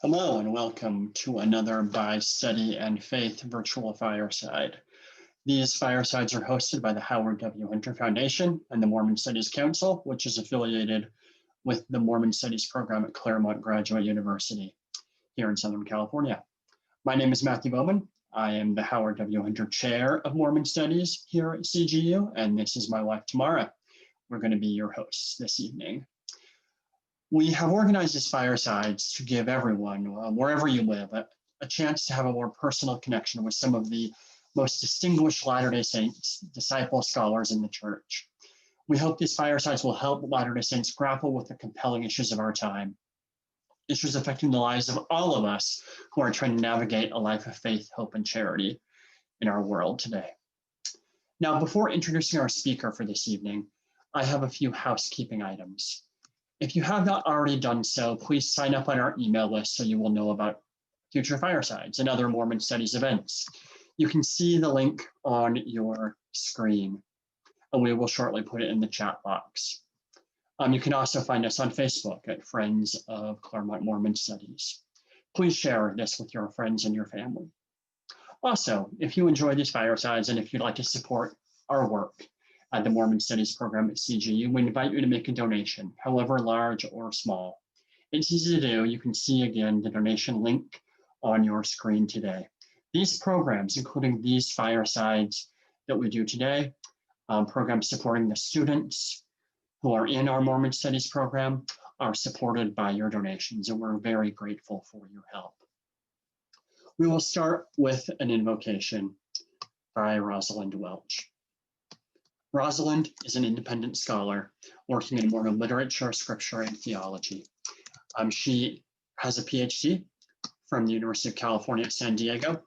Hello and welcome to another By Study and Faith virtual fireside. These firesides are hosted by the Howard W. Hunter Foundation and the Mormon Studies Council, which is affiliated with the Mormon Studies program at Claremont Graduate University here in Southern California. My name is Matthew Bowman. I am the Howard W. Hunter Chair of Mormon Studies here at CGU, and this is my wife, Tamara. We're going to be your hosts this evening. We have organized these firesides to give everyone, wherever you live, a chance to have a more personal connection with some of the most distinguished Latter-day Saints, disciple scholars in the church. We hope these firesides will help Latter-day Saints grapple with the compelling issues of our time, issues affecting the lives of all of us who are trying to navigate a life of faith, hope, and charity in our world today. Now, before introducing our speaker for this evening, I have a few housekeeping items. If you have not already done so, please sign up on our email list so you will know about future firesides and other Mormon Studies events. You can see the link on your screen, and we will shortly put it in the chat box. You can also find us on Facebook at Friends of Claremont Mormon Studies. Please share this with your friends and your family. Also, if you enjoy these firesides and if you'd like to support our work at the Mormon Studies program at CGU, we invite you to make a donation, however large or small. It's easy to do. You can see again the donation link on your screen today. These programs, including these firesides that we do today, programs supporting the students who are in our Mormon Studies program, are supported by your donations, and we're very grateful for your help. We will start with an invocation by Rosalind Welch. Rosalind is an independent scholar working in Mormon literature, scripture, and theology. She has a PhD from the University of California at San Diego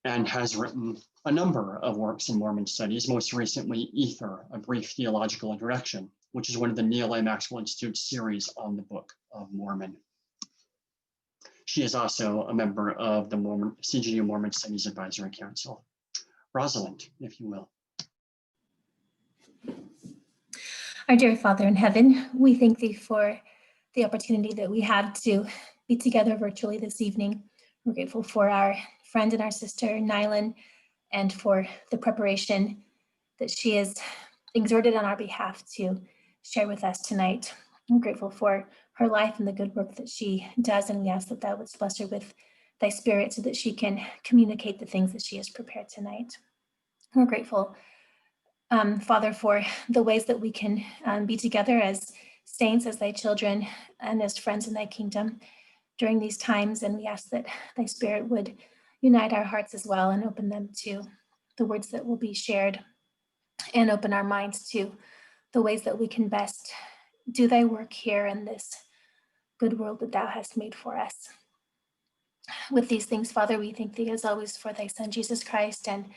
and has written a number of works in Mormon studies, most recently Ether, A Brief Theological Introduction, which is one of the Neil A. Maxwell Institute series on the Book of Mormon. She is also a member of the CGU Mormon Studies Advisory Council. Rosalind, if you will. Our dear Father in heaven, we thank thee for the opportunity that we had to be together virtually this evening. We're grateful for our friend and our sister, Neylan, and for the preparation that she has exerted on our behalf to share with us tonight. I'm grateful for her life and the good work that she does, and we ask that thou wouldst bless her with thy spirit so that she can communicate the things that she has prepared tonight. We're grateful, Father, for the ways that we can be together as saints, as thy children, and as friends in thy kingdom during these times. And we ask that thy spirit would unite our hearts as well and open them to the words that will be shared, and open our minds to the ways that we can best do thy work here in this good world that thou hast made for us. With these things, Father, we thank thee as always for thy Son, Jesus Christ, and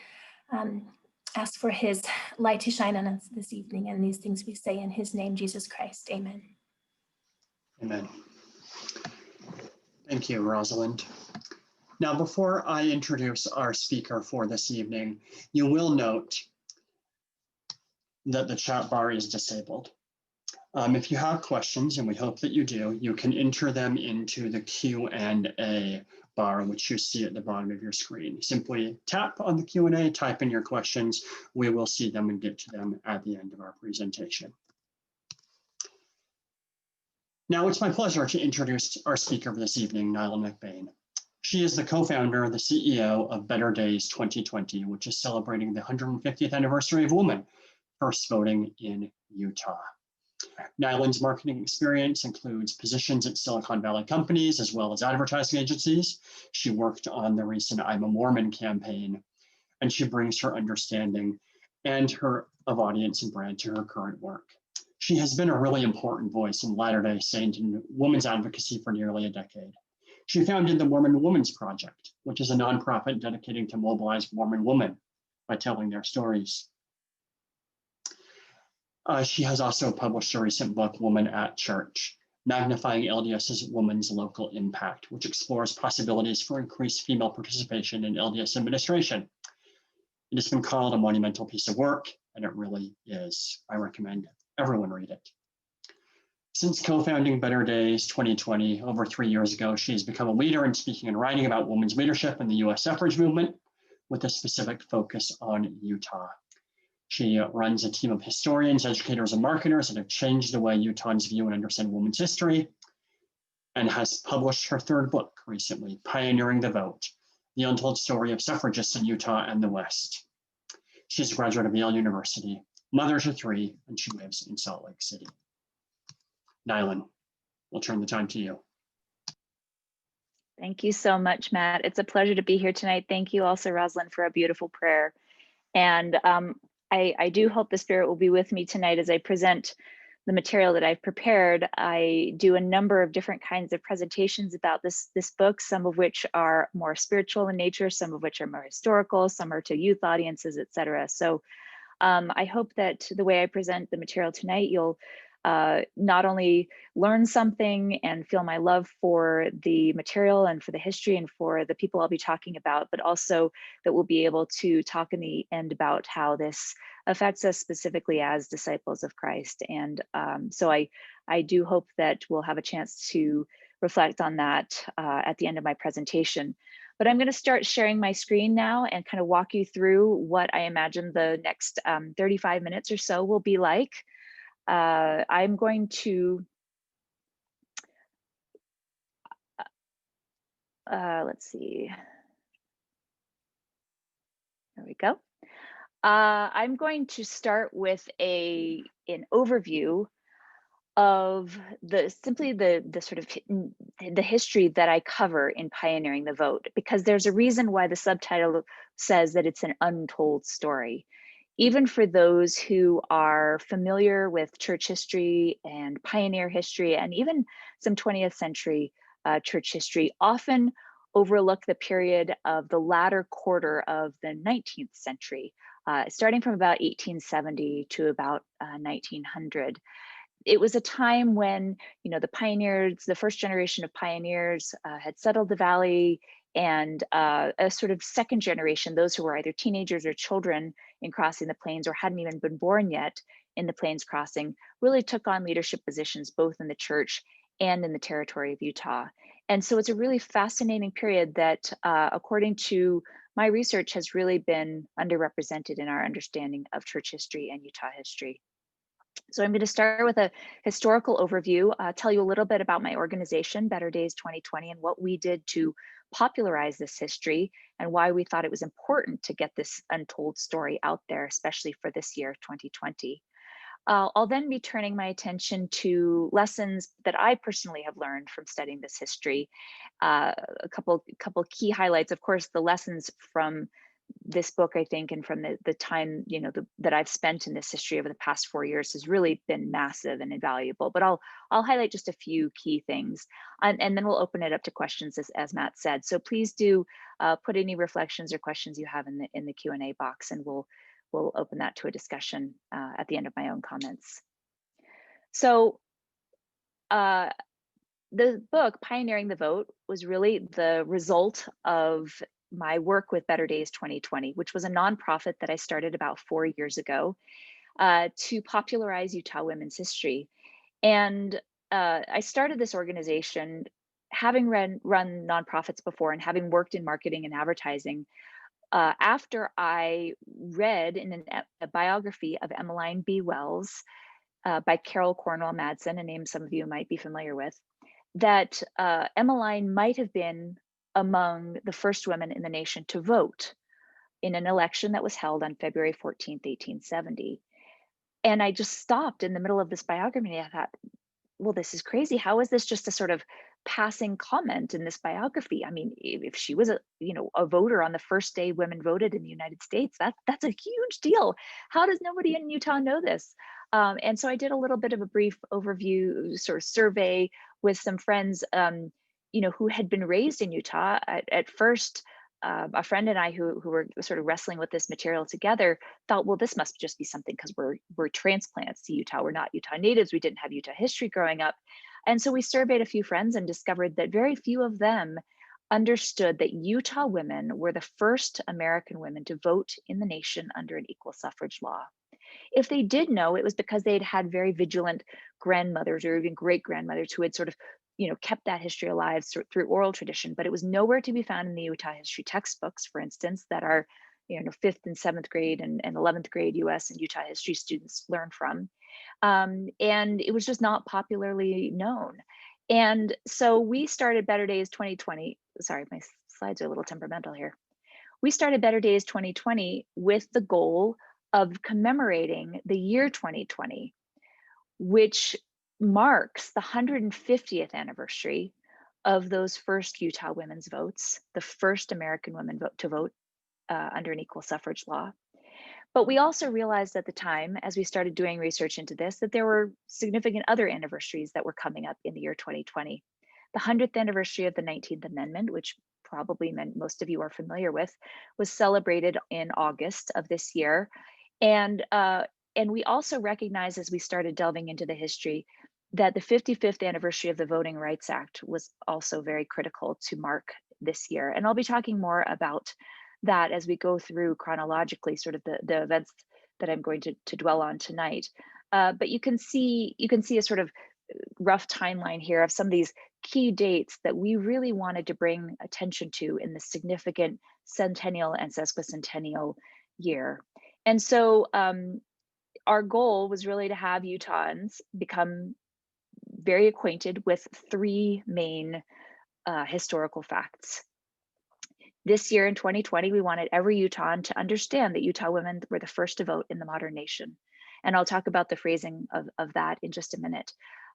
ask for his light to shine on us this evening. And these things we say in his name, Jesus Christ. Amen. Amen. Thank you, Rosalind. Now, before I introduce our speaker for this evening, you will note that the chat bar is disabled. If you have questions, and we hope that you do, you can enter them into the Q&A bar, which you see at the bottom of your screen. Simply tap on the Q&A, type in your questions. We will see them and get to them at the end of our presentation. Now it's my pleasure to introduce our speaker for this evening, Neylan McBaine. She is the co-founder and the CEO of Better Days 2020, which is celebrating the 150th anniversary of women first voting in Utah. Neylan's marketing experience includes positions at Silicon Valley companies as well as advertising agencies. She worked on the recent I'm a Mormon campaign, and she brings her understanding and her of audience and brand to her current work. She has been a really important voice in Latter-day Saint and women's advocacy for nearly a decade. She founded the Mormon Women's Project, which is a nonprofit dedicating to mobilize Mormon women by telling their stories. She has also published a recent book, Woman at Church, Magnifying LDS's Women's Local Impact, which explores possibilities for increased female participation in LDS administration. It has been called a monumental piece of work, and it really is. I recommend everyone read it. Since co-founding Better Days 2020 over 3 years ago, she has become a leader in speaking and writing about women's leadership in the U.S. suffrage movement with a specific focus on Utah. She runs a team of historians, educators, and marketers that have changed the way Utahns view and understand women's history, and has published her third book recently, Pioneering the Vote, the untold story of suffragists in Utah and the West. She's a graduate of Yale University, mother to 3, and she lives in Salt Lake City. Neylan, we'll turn the time to you. Thank you so much, Matt. It's a pleasure to be here tonight. Thank you also, Rosalind, for a beautiful prayer. And I do hope the Spirit will be with me tonight as I present the material that I've prepared. I do a number of different kinds of presentations about this book, some of which are more spiritual in nature, some of which are more historical, some are to youth audiences, etc. So I hope that the way I present the material tonight, you'll not only learn something and feel my love for the material and for the history and for the people I'll be talking about, but also that we'll be able to talk in the end about how this affects us specifically as disciples of Christ. And so I do hope that we'll have a chance to reflect on that at the end of my presentation. But I'm going to start sharing my screen now and kind of walk you through what I imagine the next 35 minutes or so will be like. I'm going to, let's see, there we go. I'm going to start with an overview of simply the sort of the history that I cover in Pioneering the Vote, because there's a reason why the subtitle says that it's an untold story. Even for those who are familiar with church history and pioneer history, and even some 20th century church history, often overlook the period of the latter quarter of the 19th century, starting from about 1870 to about 1900. It was a time when, the pioneers, the first generation of pioneers had settled the valley, and a sort of second generation, those who were either teenagers or children in crossing the plains or hadn't even been born yet in the plains crossing, really took on leadership positions both in the church and in the territory of Utah. And so it's a really fascinating period that, according to my research, has really been underrepresented in our understanding of church history and Utah history. So I'm going to start with a historical overview, tell you a little bit about my organization, Better Days 2020, and what we did to popularize this history and why we thought it was important to get this untold story out there, especially for this year, 2020. I'll then be turning my attention to lessons that I personally have learned from studying this history. A couple key highlights, of course, the lessons from this book, I think, and from the time that I've spent in this history over the past 4 years has really been massive and invaluable. But I'll highlight just a few key things, and then we'll open it up to questions, as Matt said. So please do put any reflections or questions you have in the Q&A box, and we'll open that to a discussion at the end of my own comments. So the book Pioneering the Vote was really the result of my work with Better Days 2020, which was a nonprofit that I started about 4 years ago to popularize Utah women's history. And I started this organization having run nonprofits before and having worked in marketing and advertising after I read in a biography of Emmeline B. Wells by Carol Cornwell Madsen, a name some of you might be familiar with, that Emmeline might have been among the first women in the nation to vote in an election that was held on February 14th, 1870. And I just stopped in the middle of this biography and I thought, well, this is crazy. How is this just a sort of passing comment in this biography? I mean, if she was a voter on the first day women voted in the United States, that's a huge deal. How does nobody in Utah know this? And so I did a little bit of a brief overview sort of survey with some friends, who had been raised in Utah. At first, a friend and I who were sort of wrestling with this material together thought, well, this must just be something because we're transplants to Utah. We're not Utah natives. We didn't have Utah history growing up. And so we surveyed a few friends and discovered that very few of them understood that Utah women were the first American women to vote in the nation under an equal suffrage law. If they did know, it was because they'd had very vigilant grandmothers or even great grandmothers who had sort of, kept that history alive through oral tradition, but it was nowhere to be found in the Utah history textbooks, for instance, that are, 5th and 7th grade and 11th grade US and Utah history students learn from. And it was just not popularly known. And so we started Better Days 2020. Sorry, my slides are a little temperamental here. We started Better Days 2020 with the goal of commemorating the year 2020, which marks the 150th anniversary of those first Utah women's votes, the first American women to vote under an equal suffrage law. But we also realized at the time, as we started doing research into this, that there were significant other anniversaries that were coming up in the year 2020. The 100th anniversary of the 19th Amendment, which probably most of you are familiar with, was celebrated in August of this year. And we also recognized, as we started delving into the history, that the 55th anniversary of the Voting Rights Act was also very critical to mark this year. And I'll be talking more about that as we go through chronologically, sort of the events that I'm going to dwell on tonight. But you can see a sort of rough timeline here of some of these key dates that we really wanted to bring attention to in the significant centennial and sesquicentennial year. And so our goal was really to have Utahns become very acquainted with three main historical facts. This year in 2020, we wanted every Utahn to understand that Utah women were the first to vote in the modern nation. And I'll talk about the phrasing of that in just a minute.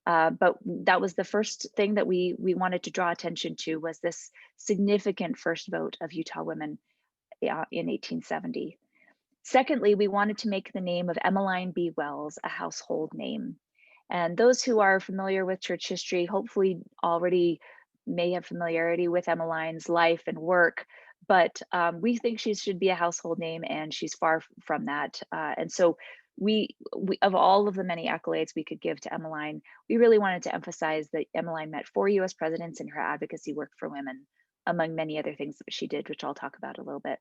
But that was the first thing that we wanted to draw attention to, was this significant first vote of Utah women in 1870. Secondly, we wanted to make the name of Emmeline B. Wells a household name. And those who are familiar with church history hopefully already may have familiarity with Emmeline's life and work, but we think she should be a household name, and she's far from that. And so we of all of the many accolades we could give to Emmeline, we really wanted to emphasize that Emmeline met 4 US presidents in her advocacy work for women, among many other things that she did, which I'll talk about a little bit.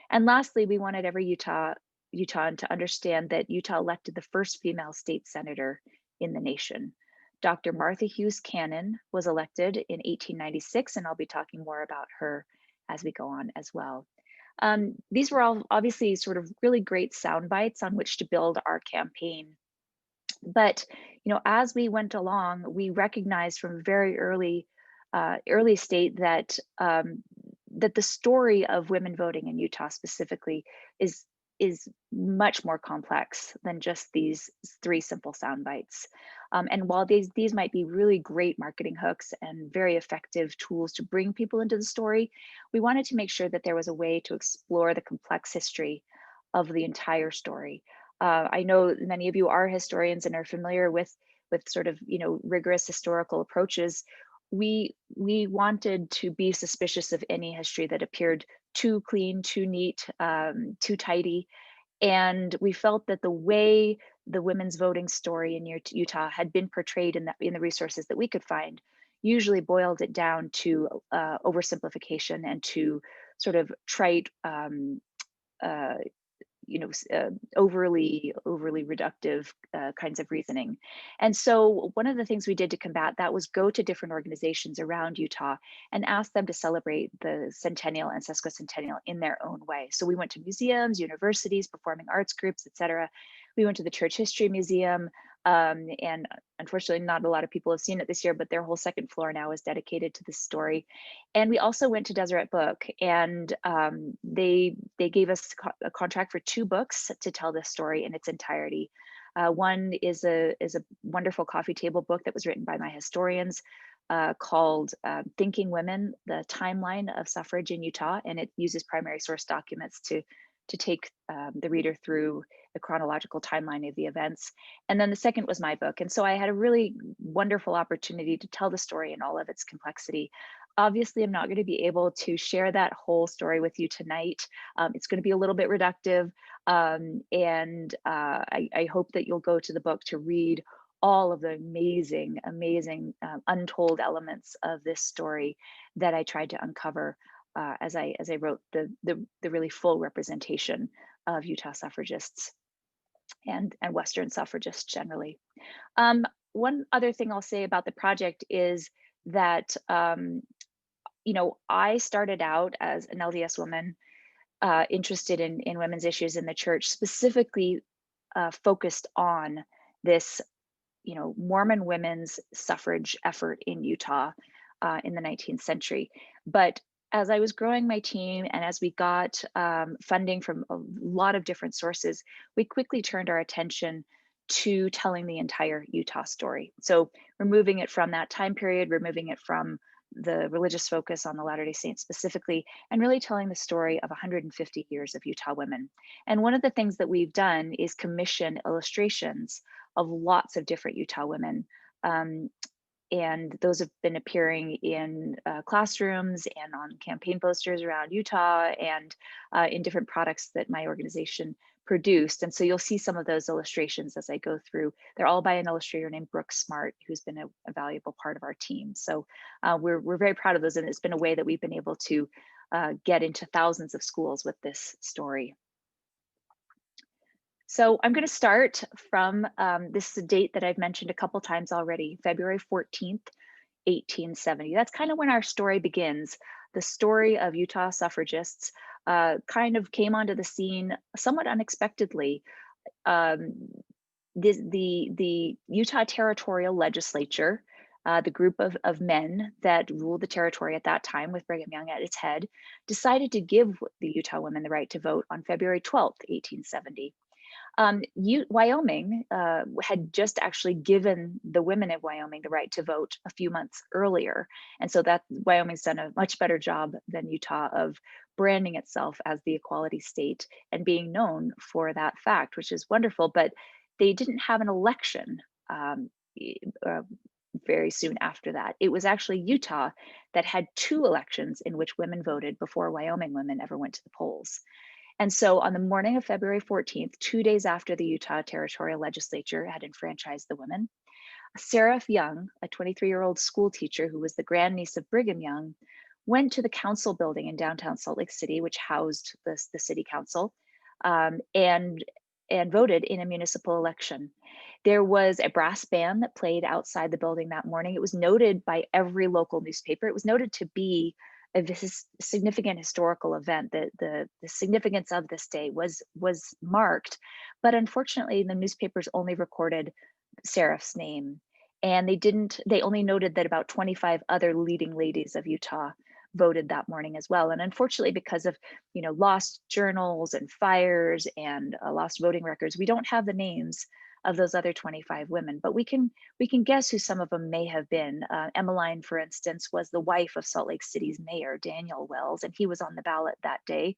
And lastly, we wanted every Utahn to understand that Utah elected the first female state senator in the nation. Dr. Martha Hughes Cannon was elected in 1896, and I'll be talking more about her as we go on as well. These were all obviously sort of really great sound bites on which to build our campaign. But as we went along, we recognized from a very early state that that the story of women voting in Utah specifically is much more complex than just these 3 simple sound bites. And while these might be really great marketing hooks and very effective tools to bring people into the story, we wanted to make sure that there was a way to explore the complex history of the entire story. I know many of you are historians and are familiar with sort of rigorous historical approaches. We wanted to be suspicious of any history that appeared too clean, too neat, too tidy. And we felt that the way the women's voting story in Utah had been portrayed in the resources that we could find usually boiled it down to oversimplification and to sort of trite, overly reductive kinds of reasoning. And so one of the things we did to combat that was go to different organizations around Utah and ask them to celebrate the centennial and sesquicentennial in their own way. So we went to museums, universities, performing arts groups, etc. We went to the Church History Museum, and unfortunately not a lot of people have seen it this year, but their whole 2nd floor now is dedicated to this story. And we also went to Deseret Book, and they gave us a contract for 2 books to tell this story in its entirety. One is a wonderful coffee table book that was written by my historians called Thinking Women, the Timeline of Suffrage in Utah, and it uses primary source documents to take the reader through the chronological timeline of the events. And then the second was my book. And so I had a really wonderful opportunity to tell the story in all of its complexity. Obviously, I'm not going to be able to share that whole story with you tonight. It's going to be a little bit reductive. And I hope that you'll go to the book to read all of the amazing untold elements of this story that I tried to uncover as I wrote the really full representation of Utah suffragists. and Western suffragists generally. One other thing I'll say about the project is that, I started out as an LDS woman, interested in women's issues in the church, specifically focused on this, Mormon women's suffrage effort in Utah in the 19th century. But as I was growing my team and as we got funding from a lot of different sources, we quickly turned our attention to telling the entire Utah story. So removing it from that time period, removing it from the religious focus on the Latter-day Saints specifically, and really telling the story of 150 years of Utah women. And one of the things that we've done is commission illustrations of lots of different Utah women. And those have been appearing in classrooms and on campaign posters around Utah and in different products that my organization produced. And so you'll see some of those illustrations as I go through. They're all by an illustrator named Brooke Smart, who's been a valuable part of our team. So we're very proud of those, and it's been a way that we've been able to get into thousands of schools with this story. So I'm going to start from this is a date that I've mentioned a couple times already, February 14th, 1870. That's kind of when our story begins. The story of Utah suffragists kind of came onto the scene somewhat unexpectedly. The Utah Territorial Legislature, the group of men that ruled the territory at that time with Brigham Young at its head, decided to give the Utah women the right to vote on February 12th, 1870. Wyoming had just actually given the women of Wyoming the right to vote a few months earlier. And so that Wyoming's done a much better job than Utah of branding itself as the equality state and being known for that fact, which is wonderful. But they didn't have an election very soon after that. It was actually Utah that had 2 elections in which women voted before Wyoming women ever went to the polls. And so on the morning of February 14th, 2 days after the Utah Territorial Legislature had enfranchised the women, Sarah Young, a 23-year-old school teacher who was the grandniece of Brigham Young, went to the council building in downtown Salt Lake City, which housed the city council, and voted in a municipal election. There was a brass band that played outside the building that morning. It was noted by every local newspaper. It was noted to be a significant historical event. The significance of this day was marked, but unfortunately the newspapers only recorded Seraph's name, and they only noted that about 25 other leading ladies of Utah voted that morning as well. And unfortunately, because of lost journals and fires and lost voting records, we don't have the names of those other 25 women, but we can guess who some of them may have been. Emmeline, for instance, was the wife of Salt Lake City's mayor, Daniel Wells, and he was on the ballot that day.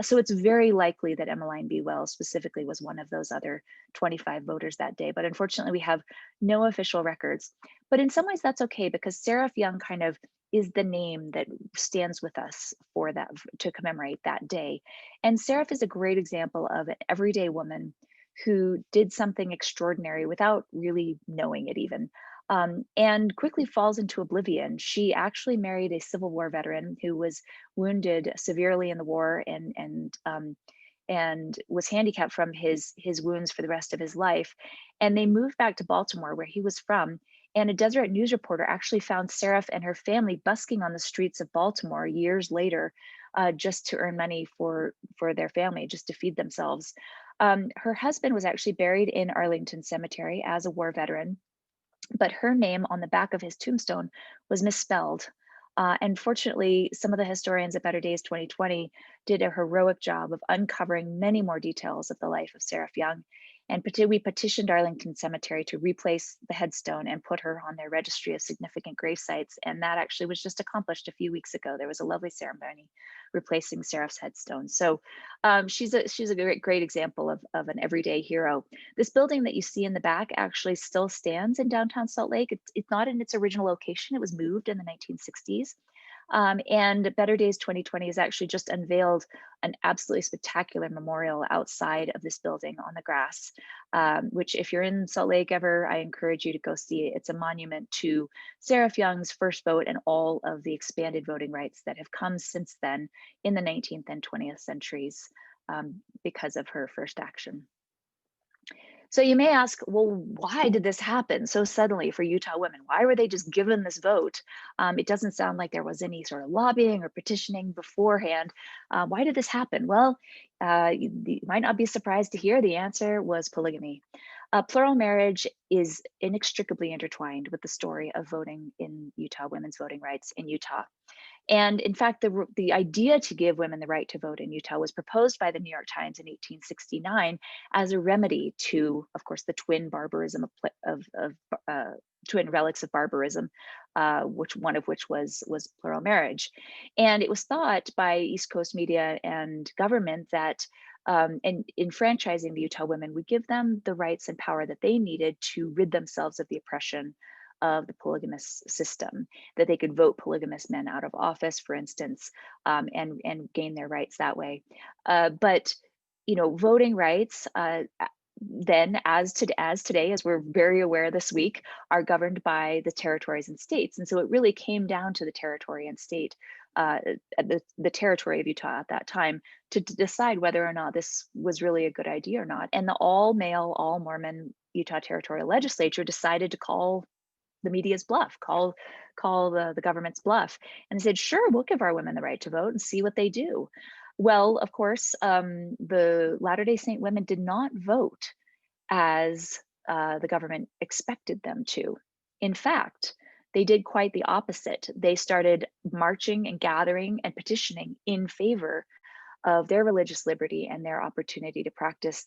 So it's very likely that Emmeline B. Wells specifically was one of those other 25 voters that day. But unfortunately, we have no official records. But in some ways, that's okay, because Sarah Young kind of is the name that stands with us for that, to commemorate that day. And Sarah is a great example of an everyday woman who did something extraordinary without really knowing it even, and quickly falls into oblivion. She actually married a Civil War veteran who was wounded severely in the war and was handicapped from his wounds for the rest of his life. And they moved back to Baltimore, where he was from. And a Deseret News reporter actually found Sarah and her family busking on the streets of Baltimore years later, just to earn money for their family, just to feed themselves. Her husband was actually buried in Arlington Cemetery as a war veteran, but her name on the back of his tombstone was misspelled. And fortunately, some of the historians at Better Days 2020 did a heroic job of uncovering many more details of the life of Sarah Young. And we petitioned Arlington Cemetery to replace the headstone and put her on their registry of significant grave sites. And that actually was just accomplished a few weeks ago. There was a lovely ceremony replacing Seraph's headstone. So she's a great example of an everyday hero. This building that you see in the back actually still stands in downtown Salt Lake. It's not in its original location. It was moved in the 1960s. And Better Days 2020 has actually just unveiled an absolutely spectacular memorial outside of this building on the grass, which if you're in Salt Lake ever, I encourage you to go see it. It's a monument to Sarah Young's first vote and all of the expanded voting rights that have come since then in the 19th and 20th centuries because of her first action. So you may ask, well, why did this happen so suddenly for Utah women? Why were they just given this vote? It doesn't sound like there was any sort of lobbying or petitioning beforehand. Why did this happen? Well, you might not be surprised to hear the answer was polygamy. Plural marriage is inextricably intertwined with the story of voting in Utah, women's voting rights in Utah. And in fact, the idea to give women the right to vote in Utah was proposed by the New York Times in 1869 as a remedy to, of course, the twin barbarism of twin relics of barbarism, one of which was plural marriage. And it was thought by East Coast media and government that and enfranchising the Utah women would give them the rights and power that they needed to rid themselves of the oppression of the polygamous system, that they could vote polygamous men out of office, for instance, and gain their rights that way. But voting rights then, as today, as we're very aware this week, are governed by the territories and states, and so it really came down to the territory and state, the territory of Utah at that time, to decide whether or not this was really a good idea or not. And the all-male, all-Mormon Utah territorial legislature decided to call the media's bluff, call the government's bluff, and said, sure, we'll give our women the right to vote and see what they do. Well, of course, the Latter-day Saint women did not vote as the government expected them to. In fact, they did quite the opposite. They started marching and gathering and petitioning in favor of their religious liberty and their opportunity to practice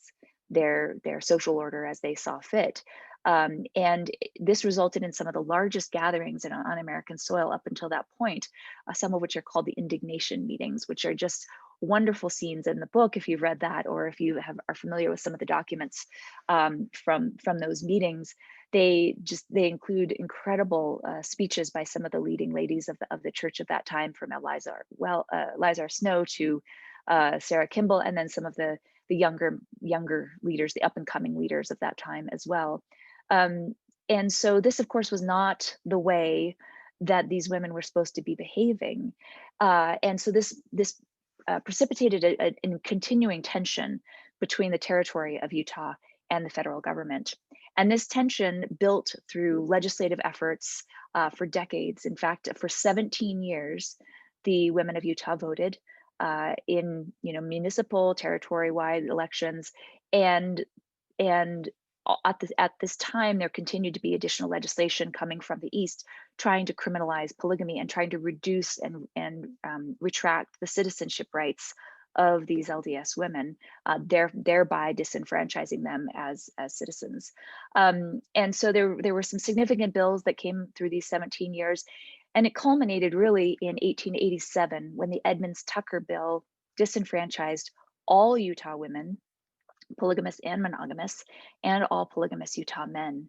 their social order as they saw fit. And this resulted in some of the largest gatherings on American soil up until that point, some of which are called the indignation meetings, which are just wonderful scenes in the book if you've read that, or if you are familiar with some of the documents from those meetings. They include incredible speeches by some of the leading ladies of the church of that time, from Eliza Snow to Sarah Kimball, and then some of the younger leaders, the up and coming leaders of that time as well. And so this, of course, was not the way that these women were supposed to be behaving. And so this precipitated a continuing tension between the territory of Utah and the federal government. And this tension built through legislative efforts for decades. In fact, for 17 years, the women of Utah voted in municipal, territory-wide elections, and at this time, there continued to be additional legislation coming from the East, trying to criminalize polygamy and trying to reduce and retract the citizenship rights of these LDS women, thereby disenfranchising them as citizens. And so there were some significant bills that came through these 17 years, and it culminated really in 1887 when the Edmunds-Tucker bill disenfranchised all Utah women, polygamous and monogamous, and all polygamous Utah men.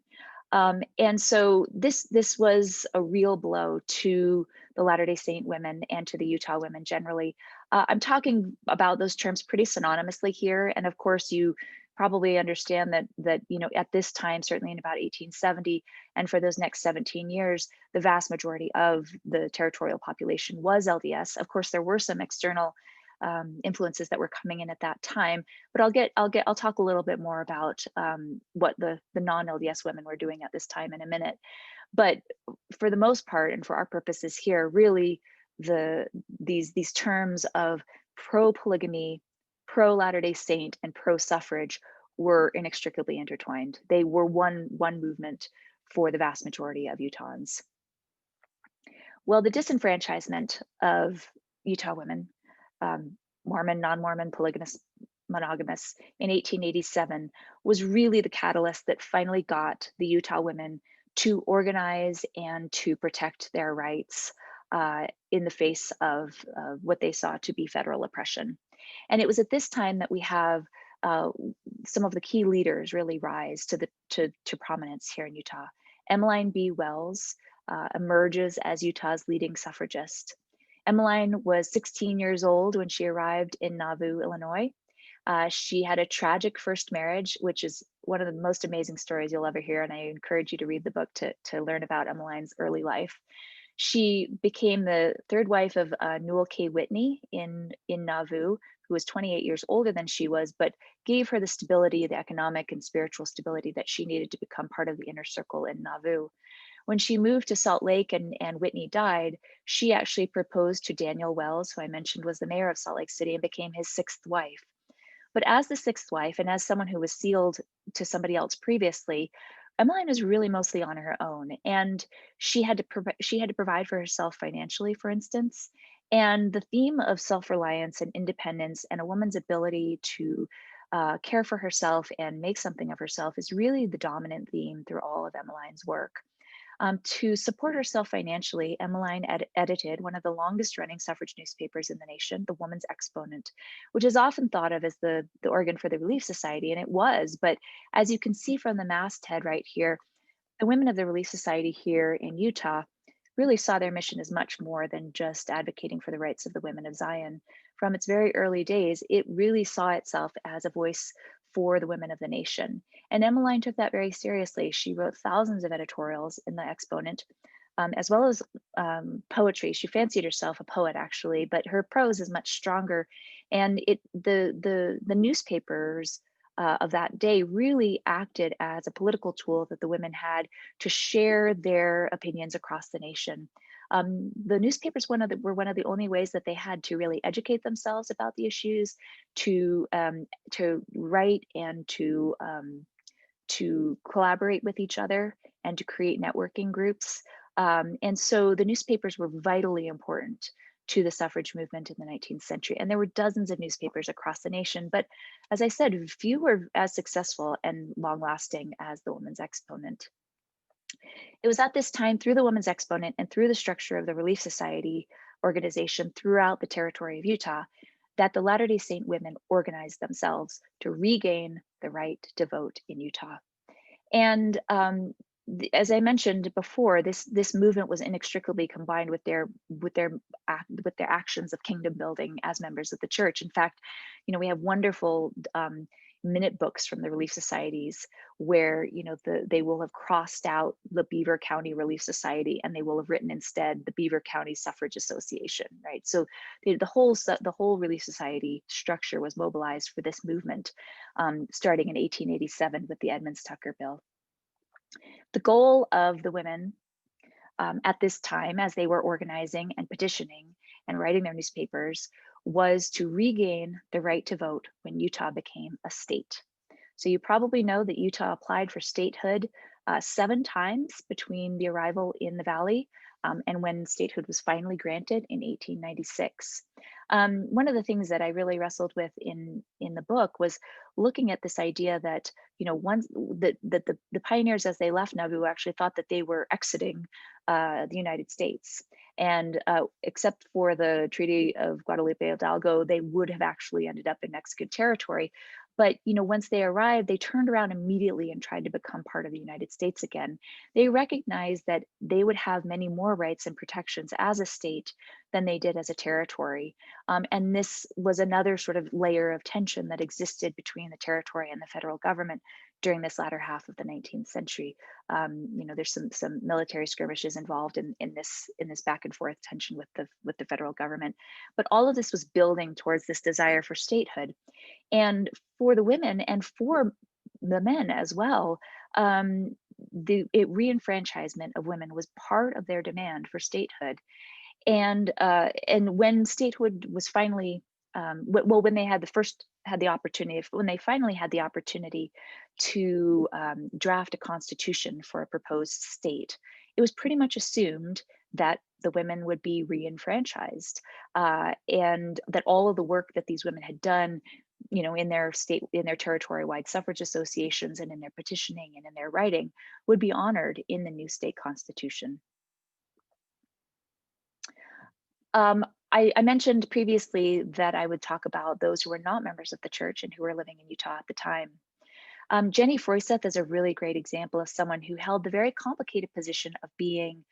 And so this was a real blow to the Latter-day Saint women and to the Utah women generally. I'm talking about those terms pretty synonymously here, and of course you probably understand that at this time, certainly in about 1870, and for those next 17 years, the vast majority of the territorial population was LDS. Of course, there were some external influences that were coming in at that time, but I'll talk a little bit more about what the non-LDS women were doing at this time in a minute. But for the most part, and for our purposes here, really these terms of pro-polygamy, pro-Latter-day Saint, and pro-suffrage were inextricably intertwined. They were one movement for the vast majority of Utahns. Well, the disenfranchisement of Utah women, Mormon, non-Mormon, polygamous, monogamous, in 1887 was really the catalyst that finally got the Utah women to organize and to protect their rights in the face of what they saw to be federal oppression. And it was at this time that we have some of the key leaders really rise to prominence here in Utah. Emmeline B. Wells emerges as Utah's leading suffragist. Emmeline was 16 years old when she arrived in Nauvoo, Illinois. She had a tragic first marriage, which is one of the most amazing stories you'll ever hear, and I encourage you to read the book to learn about Emmeline's early life. She became the third wife of Newell K. Whitney in Nauvoo, who who was 28 years older than she was, but gave her the stability, the economic and spiritual stability that she needed to become part of the inner circle in Nauvoo. When she moved to Salt Lake and Whitney died, she actually proposed to Daniel Wells, who I mentioned was the mayor of Salt Lake City, and became his sixth wife. But as the sixth wife, and as someone who was sealed to somebody else previously, Emmeline was really mostly on her own, and she had to provide for herself financially, for instance. And the theme of self-reliance and independence and a woman's ability to care for herself and make something of herself is really the dominant theme through all of Emmeline's work. To support herself financially, Emmeline edited one of the longest running suffrage newspapers in the nation, the Woman's Exponent, which is often thought of as the organ for the Relief Society, and it was. But as you can see from the masthead right here, the women of the Relief Society here in Utah really saw their mission as much more than just advocating for the rights of the women of Zion. From its very early days, it really saw itself as a voice for the women of the nation. And Emmeline took that very seriously. She wrote thousands of editorials in the Exponent, as well as poetry. She fancied herself a poet, actually, but her prose is much stronger. And the newspapers of that day really acted as a political tool that the women had to share their opinions across the nation. The newspapers were one of the only ways that they had to really educate themselves about the issues, to write and to collaborate with each other and to create networking groups. And so the newspapers were vitally important to the suffrage movement in the 19th century. And there were dozens of newspapers across the nation. But as I said, few were as successful and long lasting as the Woman's Exponent. It was at this time, through the Women's Exponent and through the structure of the Relief Society organization throughout the territory of Utah, that the Latter-day Saint women organized themselves to regain the right to vote in Utah. And as I mentioned before, this movement was inextricably combined with their actions of kingdom building as members of the church. In fact, we have wonderful minute books from the relief societies where they will have crossed out the Beaver County Relief Society and they will have written instead the Beaver County Suffrage Association, right? So the whole Relief Society structure was mobilized for this movement, starting in 1887 with the Edmunds-Tucker Bill. The goal of the women at this time, as they were organizing and petitioning and writing their newspapers, was to regain the right to vote when Utah became a state. So you probably know that Utah applied for statehood 7 times between the arrival in the Valley and when statehood was finally granted in 1896. One of the things that I really wrestled with in the book was looking at this idea that once the pioneers, as they left Nauvoo, actually thought that they were exiting the United States, and except for the Treaty of Guadalupe Hidalgo, they would have actually ended up in Mexican territory. But once they arrived, they turned around immediately and tried to become part of the United States again. They recognized that they would have many more rights and protections as a state than they did as a territory. And this was another sort of layer of tension that existed between the territory and the federal government during this latter half of the 19th century. There's some military skirmishes involved in this back and forth tension with the federal government. But all of this was building towards this desire for statehood. And for the women and for the men as well, reenfranchisement of women was part of their demand for statehood. And when statehood was finally, when they when they finally had the opportunity to draft a constitution for a proposed state, it was pretty much assumed that the women would be reenfranchised, and that all of the work that these women had done, in their territory-wide suffrage associations and in their petitioning and in their writing, would be honored in the new state constitution. I mentioned previously that I would talk about those who were not members of the church and who were living in Utah at the time. Jenny Froiseth is a really great example of someone who held the very complicated position of being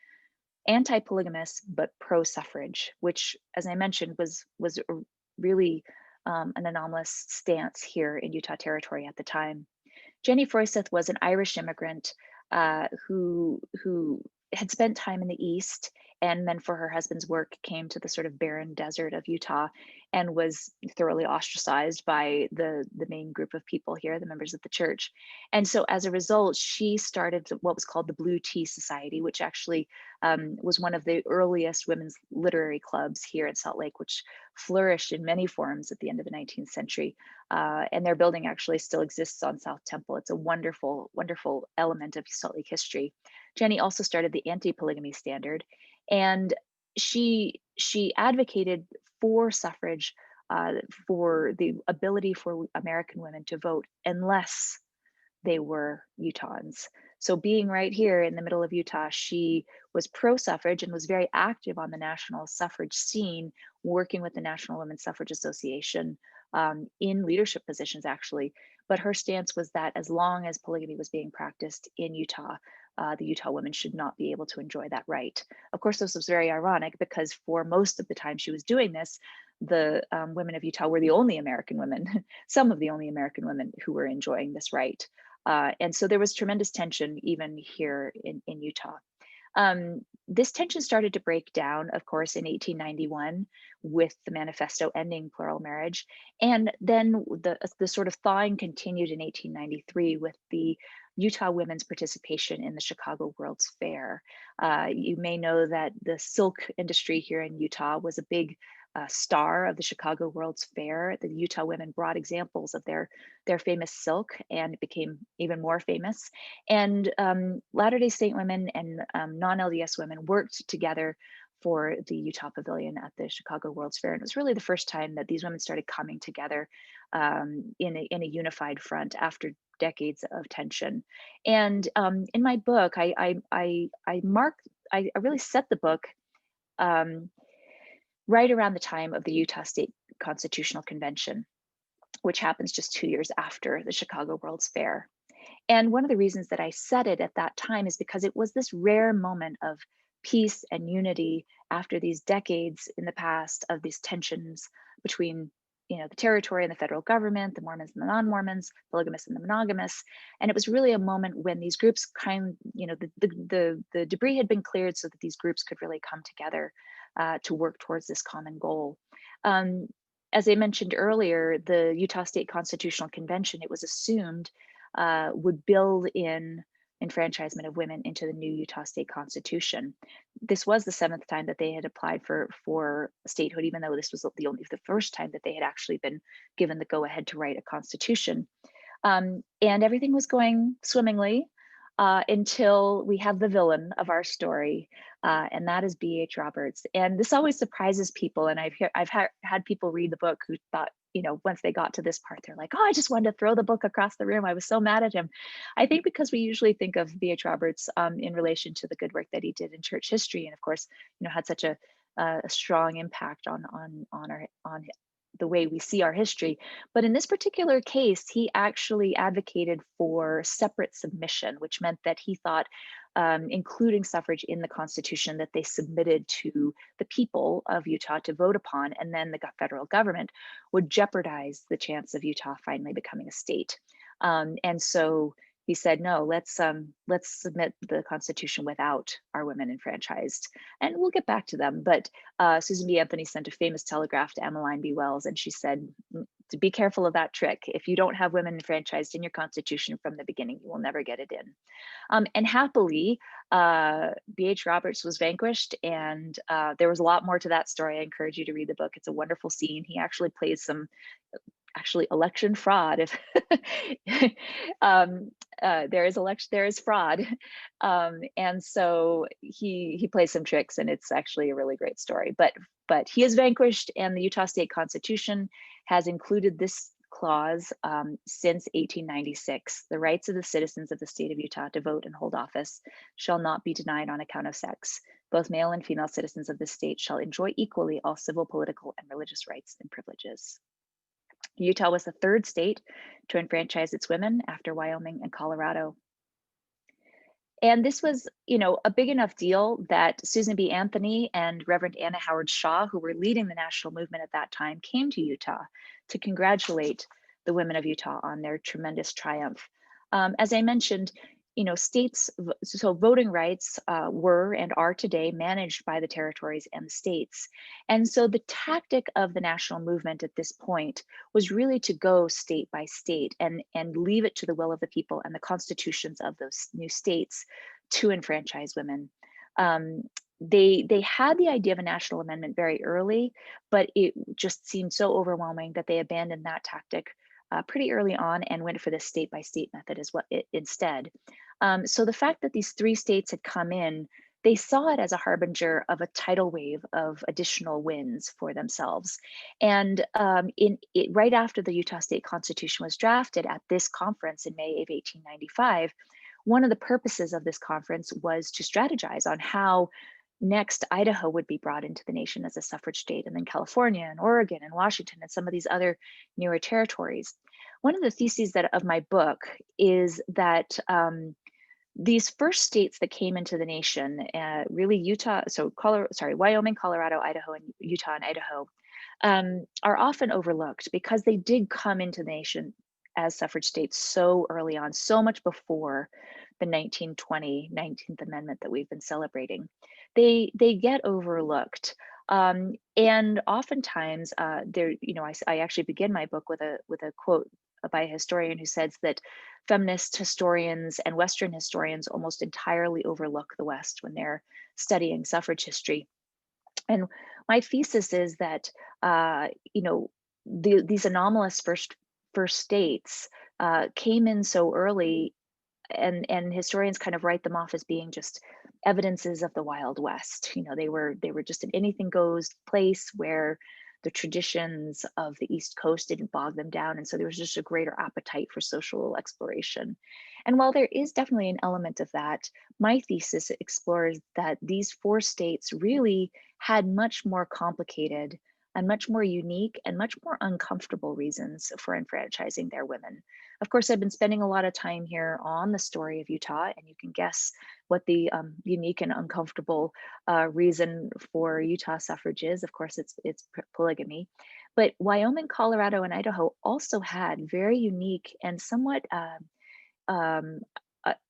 anti-polygamous but pro-suffrage, which, as I mentioned, was really an anomalous stance here in Utah Territory at the time. Jenny Froiseth was an Irish immigrant who had spent time in the East and then for her husband's work came to the sort of barren desert of Utah and was thoroughly ostracized by the main group of people here, the members of the church. And so as a result, she started what was called the Blue Tea Society, which actually was one of the earliest women's literary clubs here in Salt Lake, which flourished in many forms at the end of the 19th century. And their building actually still exists on South Temple. It's a wonderful, wonderful element of Salt Lake history. Jenny also started the anti-polygamy standard, and she advocated for suffrage, for the ability for American women to vote unless they were Utahns. So being right here in the middle of Utah, she was pro-suffrage and was very active on the national suffrage scene, working with the National Women's Suffrage Association in leadership positions, actually. But her stance was that as long as polygamy was being practiced in Utah, the Utah women should not be able to enjoy that right. Of course, this was very ironic because for most of the time she was doing this, the women of Utah were the only American women, some of the only American women who were enjoying this right. And so there was tremendous tension even here in Utah. This tension started to break down, of course, in 1891 with the manifesto ending plural marriage. And then the sort of thawing continued in 1893 with the Utah women's participation in the Chicago World's Fair. You may know that the silk industry here in Utah was a big star of the Chicago World's Fair. The Utah women brought examples of their famous silk, and it became even more famous. And Latter-day Saint women and non-LDS women worked together for the Utah Pavilion at the Chicago World's Fair. And it was really the first time that these women started coming together in a unified front after decades of tension. And in my book, I really set the book right around the time of the Utah State Constitutional Convention, which happens just 2 years after the Chicago World's Fair. And one of the reasons that I set it at that time is because it was this rare moment of peace and unity after these decades in the past of these tensions between the territory and the federal government, the Mormons and the non-Mormons, polygamists and the monogamous. And it was really a moment when these groups the debris had been cleared so that these groups could really come together to work towards this common goal. As I mentioned earlier, the Utah State Constitutional Convention, it was assumed would build in enfranchisement of women into the new Utah State Constitution. This was the 7th time that they had applied for statehood, even though this was the first time that they had actually been given the go-ahead to write a constitution. And everything was going swimmingly until we have the villain of our story, and that is B.H. Roberts. And this always surprises people. And I've had people read the book who thought, once they got to this part, they're like, oh, I just wanted to throw the book across the room. I was so mad at him. I think because we usually think of B.H. Roberts in relation to the good work that he did in church history, and of course, had such a strong impact on the way we see our history. But in this particular case, he actually advocated for separate submission, which meant that he thought including suffrage in the Constitution that they submitted to the people of Utah to vote upon, and then the federal government would jeopardize the chance of Utah finally becoming a state. And so he said, no, let's submit the Constitution without our women enfranchised. And we'll get back to them. But Susan B. Anthony sent a famous telegraph to Emmeline B. Wells, and she said, to be careful of that trick. If you don't have women enfranchised in your Constitution from the beginning, you will never get it in. And happily, B.H. Roberts was vanquished, and there was a lot more to that story. I encourage you to read the book. It's a wonderful scene. He actually plays some election fraud. If there is fraud, and so he plays some tricks, and it's actually a really great story. But he is vanquished, and the Utah State Constitution has included this clause since 1896. The rights of the citizens of the state of Utah to vote and hold office shall not be denied on account of sex. Both male and female citizens of the state shall enjoy equally all civil, political, and religious rights and privileges. Utah was the 3rd state to enfranchise its women after Wyoming and Colorado. And this was, a big enough deal that Susan B. Anthony and Reverend Anna Howard Shaw, who were leading the national movement at that time, came to Utah to congratulate the women of Utah on their tremendous triumph. As I mentioned, states, so voting rights were and are today managed by the territories and the states. And so the tactic of the national movement at this point was really to go state by state and leave it to the will of the people and the constitutions of those new states to enfranchise women. They had the idea of a national amendment very early, but it just seemed so overwhelming that they abandoned that tactic pretty early on and went for the state by state method as well instead. So the fact that these 3 states had come in, they saw it as a harbinger of a tidal wave of additional wins for themselves. And right after the Utah State Constitution was drafted at this conference in May of 1895, one of the purposes of this conference was to strategize on how next Idaho would be brought into the nation as a suffrage state, and then California and Oregon and Washington and some of these other newer territories. One of the theses of my book is that these first states that came into the nation, really Wyoming, Colorado, Idaho, and Utah and Idaho, are often overlooked because they did come into the nation as suffrage states so early on, so much before the 1920 19th Amendment that we've been celebrating. They get overlooked. And oftentimes, I actually begin my book with a quote by a historian who says that feminist historians and Western historians almost entirely overlook the West when they're studying suffrage history. And my thesis is that these anomalous first states came in so early, and historians kind of write them off as being just evidences of the Wild West. They were just an anything goes place where the traditions of the East Coast didn't bog them down. And so there was just a greater appetite for social exploration. And while there is definitely an element of that, my thesis explores that these 4 states really had much more complicated and much more unique and much more uncomfortable reasons for enfranchising their women. Of course, I've been spending a lot of time here on the story of Utah, and you can guess what the unique and uncomfortable reason for Utah suffrage is. Of course, it's polygamy. But Wyoming, Colorado, and Idaho also had very unique and somewhat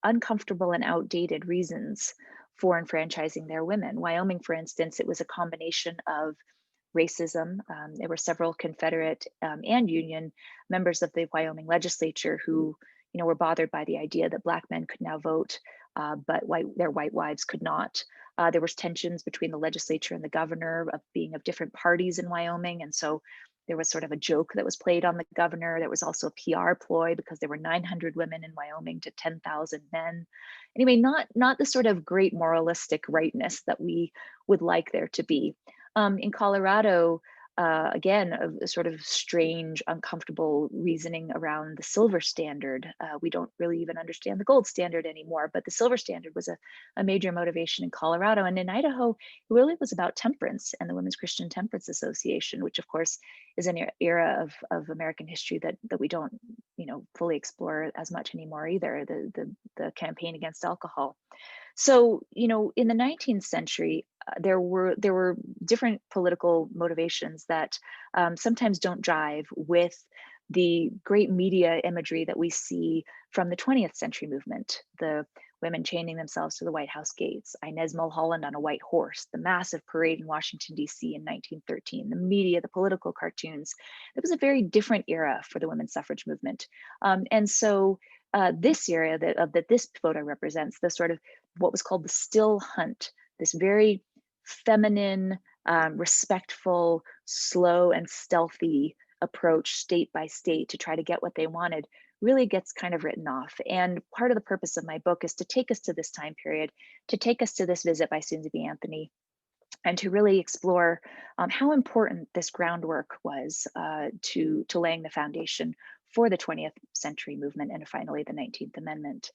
uncomfortable and outdated reasons for enfranchising their women. Wyoming, for instance, it was a combination of racism. There were several Confederate and Union members of the Wyoming legislature who, were bothered by the idea that Black men could now vote, but their white wives could not. There was tensions between the legislature and the governor of being of different parties in Wyoming, and so there was sort of a joke that was played on the governor. There was also a PR ploy because there were 900 women in Wyoming to 10,000 men. Anyway, not the sort of great moralistic rightness that we would like there to be. In Colorado, again, a sort of strange, uncomfortable reasoning around the silver standard. We don't really even understand the gold standard anymore, but the silver standard was a major motivation in Colorado. And in Idaho, it really was about temperance and the Women's Christian Temperance Association, which of course is an era of American history that we don't, fully explore as much anymore either, the campaign against alcohol. So, in the 19th century, there were different political motivations that sometimes don't jive with the great media imagery that we see from the 20th century movement. The women chaining themselves to the White House gates, Inez Mulholland on a white horse, the massive parade in Washington, D.C. in 1913, the media, the political cartoons. It was a very different era for the women's suffrage movement. And so this era that this photo represents, the sort of what was called the still hunt, this very feminine, respectful, slow and stealthy approach state by state to try to get what they wanted, really gets kind of written off. And part of the purpose of my book is to take us to this time period, to take us to this visit by Susan B. Anthony, and to really explore how important this groundwork was to laying the foundation for the 20th century movement and finally the 19th Amendment.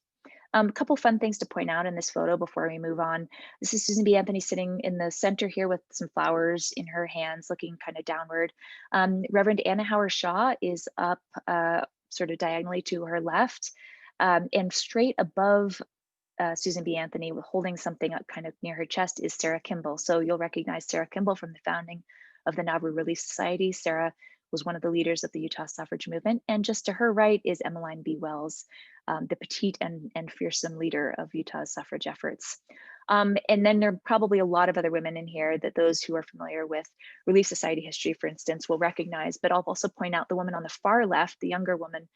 A couple fun things to point out in this photo before we move on. This is Susan B. Anthony sitting in the center here with some flowers in her hands, looking kind of downward. Reverend Anna Howard Shaw is up sort of diagonally to her left, and straight above Susan B. Anthony, holding something up kind of near her chest, is Sarah Kimball. So you'll recognize Sarah Kimball from the founding of the Nauvoo Relief Society. Sarah was one of the leaders of the Utah suffrage movement. And just to her right is Emmeline B. Wells, the petite and fearsome leader of Utah's suffrage efforts. And then there are probably a lot of other women in here that those who are familiar with Relief Society history, for instance, will recognize, but I'll also point out the woman on the far left, the younger woman,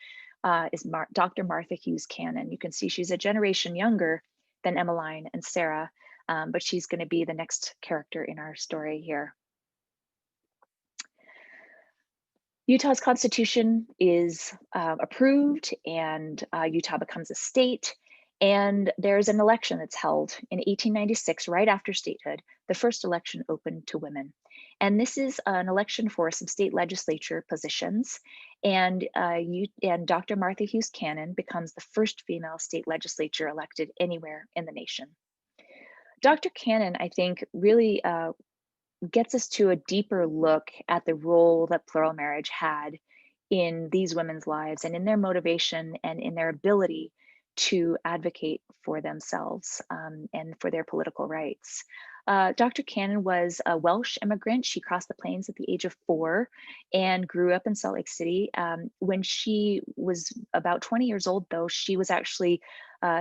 is Dr. Martha Hughes Cannon. You can see she's a generation younger than Emmeline and Sarah, but she's going to be the next character in our story here. Utah's constitution is approved, and Utah becomes a state. And there's an election that's held in 1896, right after statehood, the first election open to women. And this is an election for some state legislature positions. And Dr. Martha Hughes Cannon becomes the first female state legislature elected anywhere in the nation. Dr. Cannon, I think, really gets us to a deeper look at the role that plural marriage had in these women's lives and in their motivation and in their ability to advocate for themselves and for their political rights. Dr. Cannon was a Welsh immigrant. She crossed the plains at the age of 4 and grew up in Salt Lake City. When she was about 20 years old, though, she was actually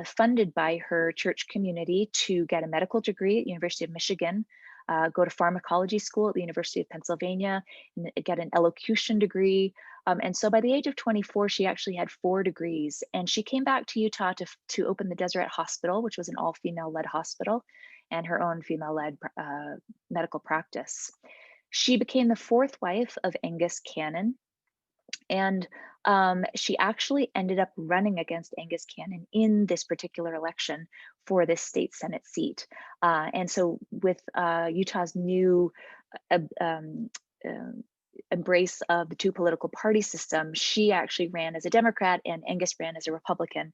funded by her church community to get a medical degree at the University of Michigan, go to pharmacology school at the University of Pennsylvania, and get an elocution degree. And so by the age of 24, she actually had 4 degrees. And she came back to Utah to open the Deseret Hospital, which was an all-female led hospital, and her own female-led medical practice. She became the 4th wife of Angus Cannon. And she actually ended up running against Angus Cannon in this particular election for this state Senate seat. And so with Utah's new embrace of the 2 political party system, she actually ran as a Democrat and Angus ran as a Republican.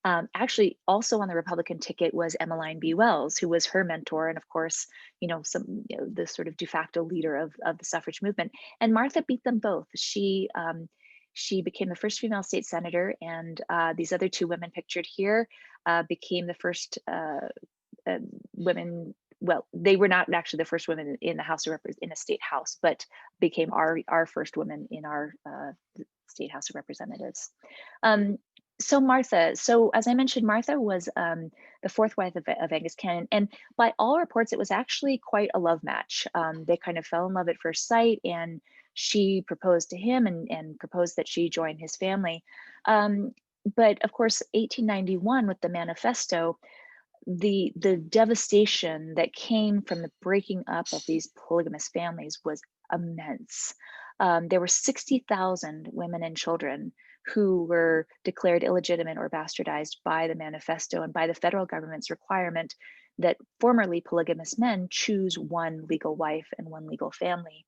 Actually, also on the Republican ticket was Emmeline B. Wells, who was her mentor, and of course, the sort of de facto leader of the suffrage movement. And Martha beat them both. She became the first female state senator, and these other 2 women pictured here became the first women. Well, they were not actually the first women in the House of in a state house, but became our first women in our state House of Representatives. So Martha, so as I mentioned, Martha was the 4th wife of Angus Cannon, and by all reports, it was actually quite a love match. They kind of fell in love at first sight, and she proposed to him and proposed that she join his family. But of course, 1891 with the manifesto, the devastation that came from the breaking up of these polygamous families was immense. There were 60,000 women and children who were declared illegitimate or bastardized by the manifesto and by the federal government's requirement that formerly polygamous men choose 1 legal wife and 1 legal family.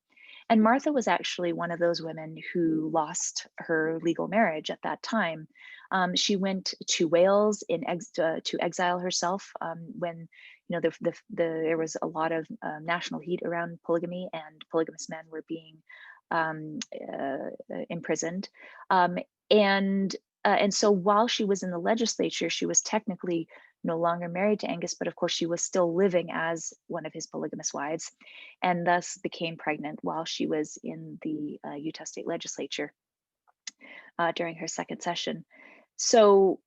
And Martha was actually one of those women who lost her legal marriage at that time. She went to Wales to exile herself when there was a lot of national heat around polygamy, and polygamous men were being imprisoned. And so while she was in the legislature, she was technically no longer married to Angus, but of course she was still living as one of his polygamous wives, and thus became pregnant while she was in the Utah State Legislature during her 2nd session. So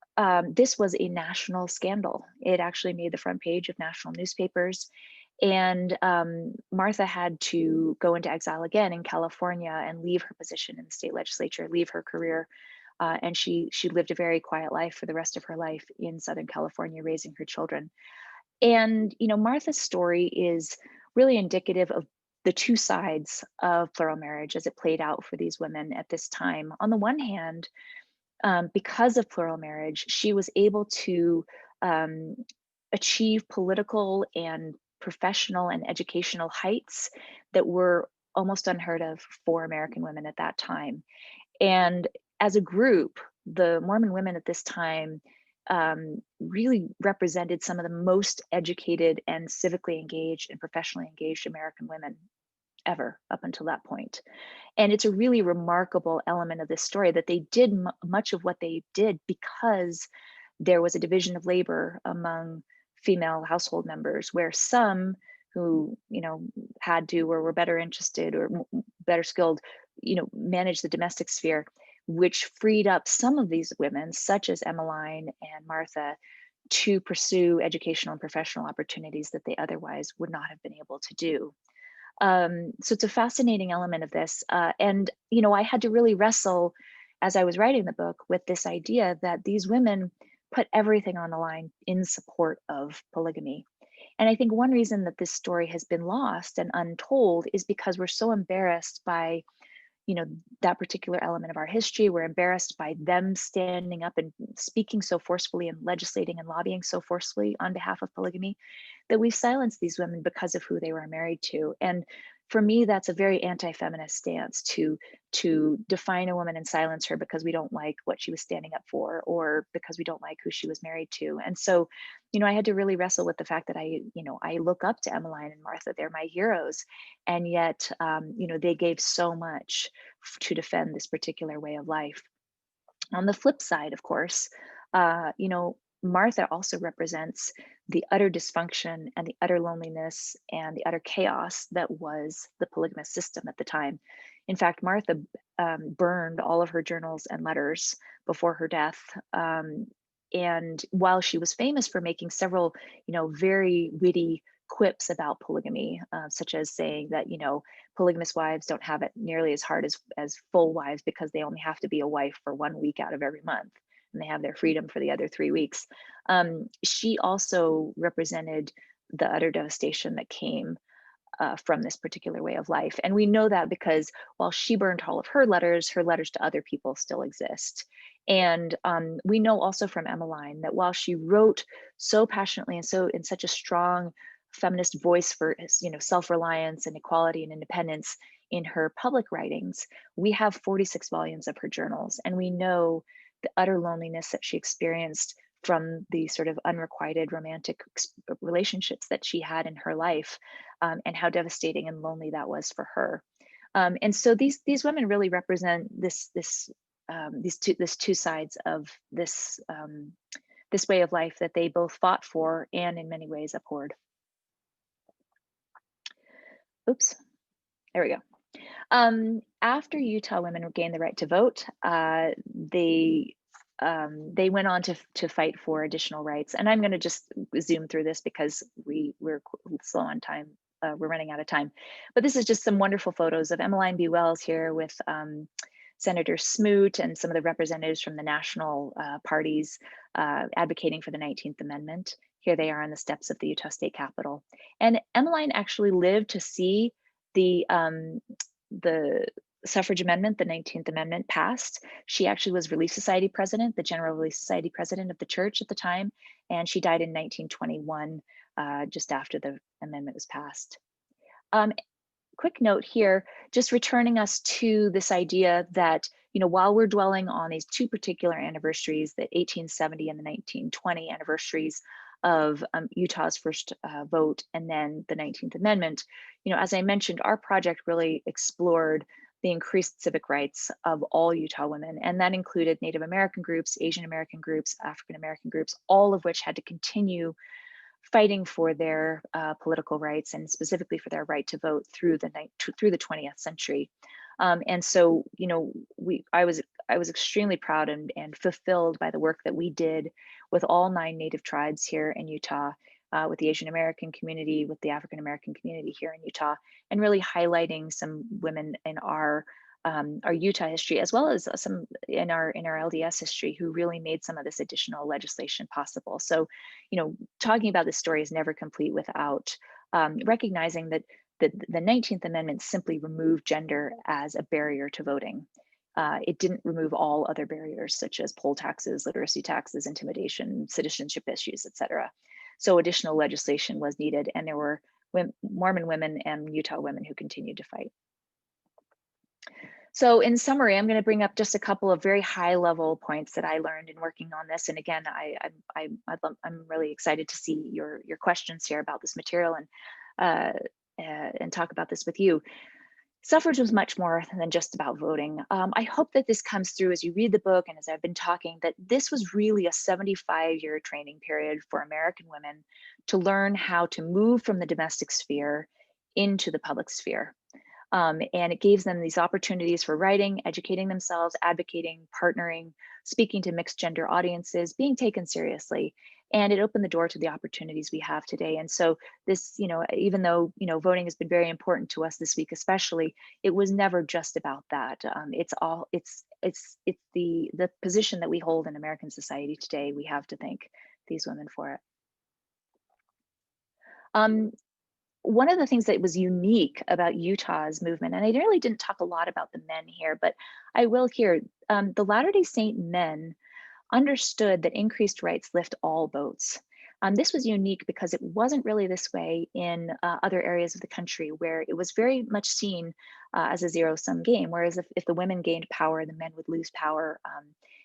this was a national scandal. It actually made the front page of national newspapers. And Martha had to go into exile again in California and leave her position in the state legislature, leave her career. And she lived a very quiet life for the rest of her life in Southern California, raising her children. And Martha's story is really indicative of the 2 sides of plural marriage as it played out for these women at this time. On the one hand, because of plural marriage, she was able to achieve political and professional and educational heights that were almost unheard of for American women at that time. And as a group, the Mormon women at this time really represented some of the most educated and civically engaged and professionally engaged American women ever up until that point. And it's a really remarkable element of this story that they did much of what they did because there was a division of labor among female household members, where some who had to or were better interested or better skilled manage the domestic sphere, which freed up some of these women, such as Emmeline and Martha, to pursue educational and professional opportunities that they otherwise would not have been able to do. So it's a fascinating element of this. And I had to really wrestle as I was writing the book with this idea that these women put everything on the line in support of polygamy. And I think one reason that this story has been lost and untold is because we're so embarrassed by that particular element of our history. We're embarrassed by them standing up and speaking so forcefully and legislating and lobbying so forcefully on behalf of polygamy that we've silenced these women because of who they were married to. And for me, that's a very anti-feminist stance to define a woman and silence her because we don't like what she was standing up for or because we don't like who she was married to. And so, I had to really wrestle with the fact that I look up to Emmeline and Martha. They're my heroes. And yet, they gave so much to defend this particular way of life. On the flip side, of course, Martha also represents the utter dysfunction and the utter loneliness and the utter chaos that was the polygamous system at the time. In fact, Martha burned all of her journals and letters before her death. And while she was famous for making several, very witty quips about polygamy, such as saying that, polygamous wives don't have it nearly as hard as full wives because they only have to be a wife for 1 week out of every month, and they have their freedom for the other 3 weeks. She also represented the utter devastation that came from this particular way of life. And we know that because while she burned all of her letters to other people still exist. And we know also from Emmeline that while she wrote so passionately and so in such a strong feminist voice for self-reliance and equality and independence in her public writings, we have 46 volumes of her journals, and we know the utter loneliness that she experienced from the sort of unrequited romantic relationships that she had in her life, and how devastating and lonely that was for her. And so these women really represent these two sides of this way of life that they both fought for and in many ways abhorred. Oops, there we go. After Utah women gained the right to vote, they went on to fight for additional rights. And I'm going to just zoom through this because we're slow on time. We're running out of time. But this is just some wonderful photos of Emmeline B. Wells here with Senator Smoot and some of the representatives from the national parties advocating for the 19th Amendment. Here they are on the steps of the Utah State Capitol. And Emmeline actually lived to see the suffrage amendment, the 19th Amendment, passed. She actually was Relief Society president, the General Relief Society president of the church at the time, and she died in 1921, just after the amendment was passed. Quick note here, just returning us to this idea that, while we're dwelling on these two particular anniversaries, the 1870 and the 1920 anniversaries of Utah's first vote and then the 19th Amendment, as I mentioned, our project really explored the increased civic rights of all Utah women, and that included Native American groups, Asian American groups, African American groups, all of which had to continue fighting for their political rights and specifically for their right to vote through the 20th century. And so, I was extremely proud and fulfilled by the work that we did with all 9 Native tribes here in Utah, with the Asian American community, with the African American community here in Utah, and really highlighting some women in our Utah history, as well as some in our LDS history, who really made some of this additional legislation possible. So, talking about this story is never complete without recognizing that the 19th Amendment simply removed gender as a barrier to voting. It didn't remove all other barriers, such as poll taxes, literacy taxes, intimidation, citizenship issues, etc. So additional legislation was needed, and there were Mormon women and Utah women who continued to fight. So in summary, I'm going to bring up just a couple of very high-level points that I learned in working on this. And again, I'm really excited to see your questions here about this material and talk about this with you. Suffrage was much more than just about voting. I hope that this comes through as you read the book and as I've been talking, that this was really a 75-year training period for American women to learn how to move from the domestic sphere into the public sphere. And it gives them these opportunities for writing, educating themselves, advocating, partnering, speaking to mixed gender audiences, being taken seriously. And it opened the door to the opportunities we have today. And so this, even though, voting has been very important to us this week, especially, it was never just about that. It's the position that we hold in American society today. We have to thank these women for it. One of the things that was unique about Utah's movement, and I really didn't talk a lot about the men here, but I will here, the Latter-day Saint men understood that increased rights lift all boats. This was unique because it wasn't really this way in other areas of the country, where it was very much seen as a zero-sum game. Whereas if the women gained power, the men would lose power,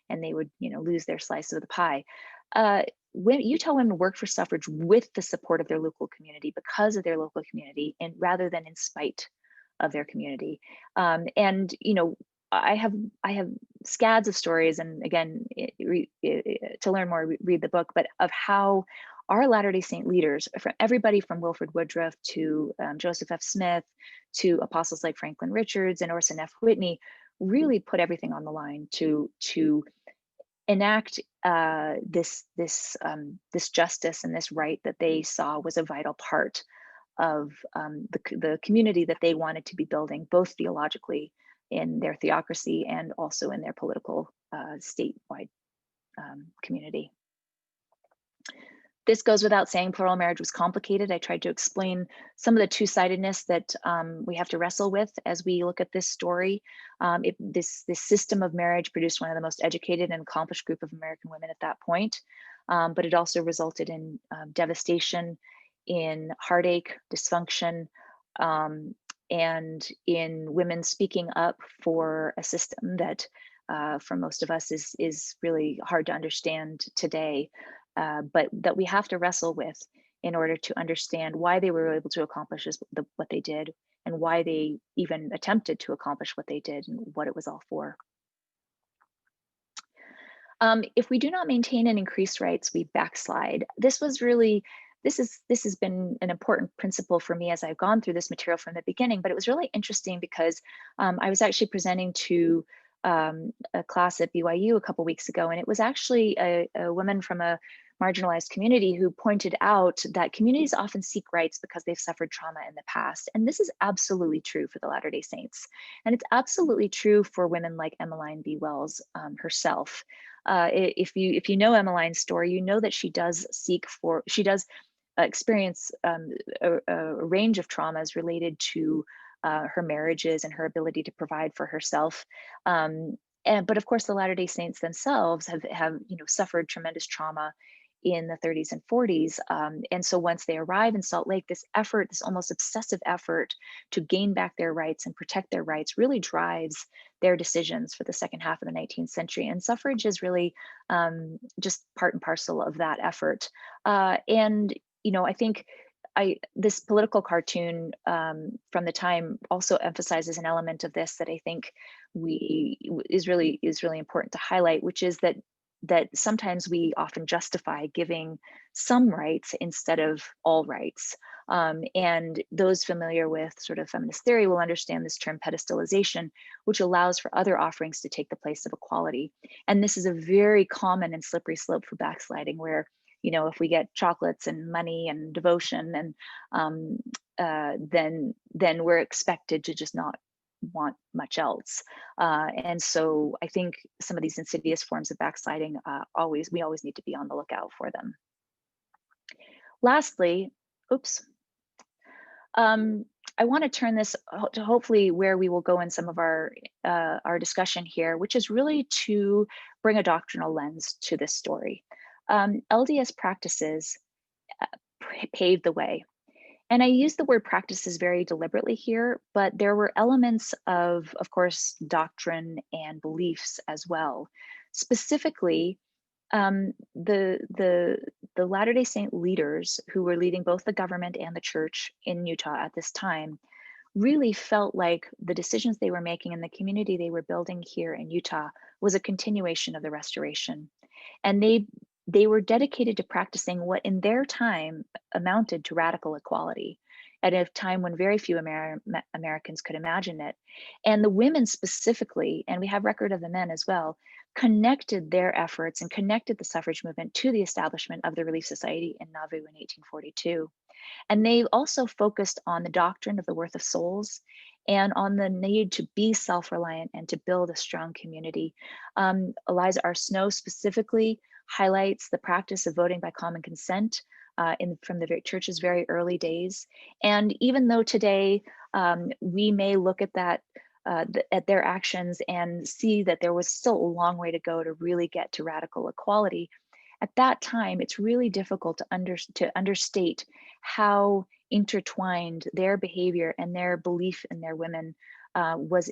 and they would lose their slice of the pie. Utah women worked for suffrage with the support of their local community, because of their local community, and rather than in spite of their community. I have scads of stories, and again, to learn more, read the book, but of how our Latter-day Saint leaders, from everybody from Wilford Woodruff to Joseph F. Smith to apostles like Franklin Richards and Orson F. Whitney, really put everything on the line to enact this justice and this right that they saw was a vital part of the community that they wanted to be building, both theologically in their theocracy and also in their political statewide community. This goes without saying, plural marriage was complicated. I tried to explain some of the two-sidedness that we have to wrestle with as we look at this story. This system of marriage produced one of the most educated and accomplished group of American women at that point, but it also resulted in devastation, in heartache, dysfunction, and in women speaking up for a system that for most of us is really hard to understand today. But that we have to wrestle with in order to understand why they were able to accomplish what they did, and why they even attempted to accomplish what they did, and what it was all for. If we do not maintain and increase rights, we backslide. This has been an important principle for me as I've gone through this material from the beginning, but it was really interesting because I was actually presenting to a class at BYU a couple weeks ago, and it was actually a woman from a marginalized community who pointed out that communities often seek rights because they've suffered trauma in the past. And this is absolutely true for the Latter-day Saints. And it's absolutely true for women like Emmeline B. Wells herself. If you know Emmeline's story, you know that she does experience a range of traumas related to her marriages and her ability to provide for herself. But of course, the Latter-day Saints themselves have suffered tremendous trauma in the 30s and 40s. And so once they arrive in Salt Lake, this almost obsessive effort to gain back their rights and protect their rights really drives their decisions for the second half of the 19th century. And suffrage is really just part and parcel of that effort. I think this political cartoon from the time also emphasizes an element of this that I think is really important to highlight, which is that sometimes we often justify giving some rights instead of all rights. And those familiar with sort of feminist theory will understand this term pedestalization, which allows for other offerings to take the place of equality. And this is a very common and slippery slope for backsliding, where if we get chocolates and money and devotion, and then we're expected to just not want much else. And so I think some of these insidious forms of backsliding, we always need to be on the lookout for them. Lastly, I want to turn this to hopefully where we will go in some of our discussion here, which is really to bring a doctrinal lens to this story. LDS practices paved the way. And I use the word practices very deliberately here, but there were elements of course, doctrine and beliefs as well. Specifically, the Latter-day Saint leaders who were leading both the government and the church in Utah at this time really felt like the decisions they were making in the community they were building here in Utah was a continuation of the Restoration. And they were dedicated to practicing what in their time amounted to radical equality. at a time when very few Americans could imagine it. And the women specifically, and we have record of the men as well, connected their efforts and connected the suffrage movement to the establishment of the Relief Society in Nauvoo in 1842. And they also focused on the doctrine of the worth of souls and on the need to be self-reliant and to build a strong community. Eliza R. Snow specifically highlights the practice of voting by common consent from the church's very early days. And even though today we may look at that, at their actions and see that there was still a long way to go to really get to radical equality, at that time, it's really difficult to understate how intertwined their behavior and their belief in their women was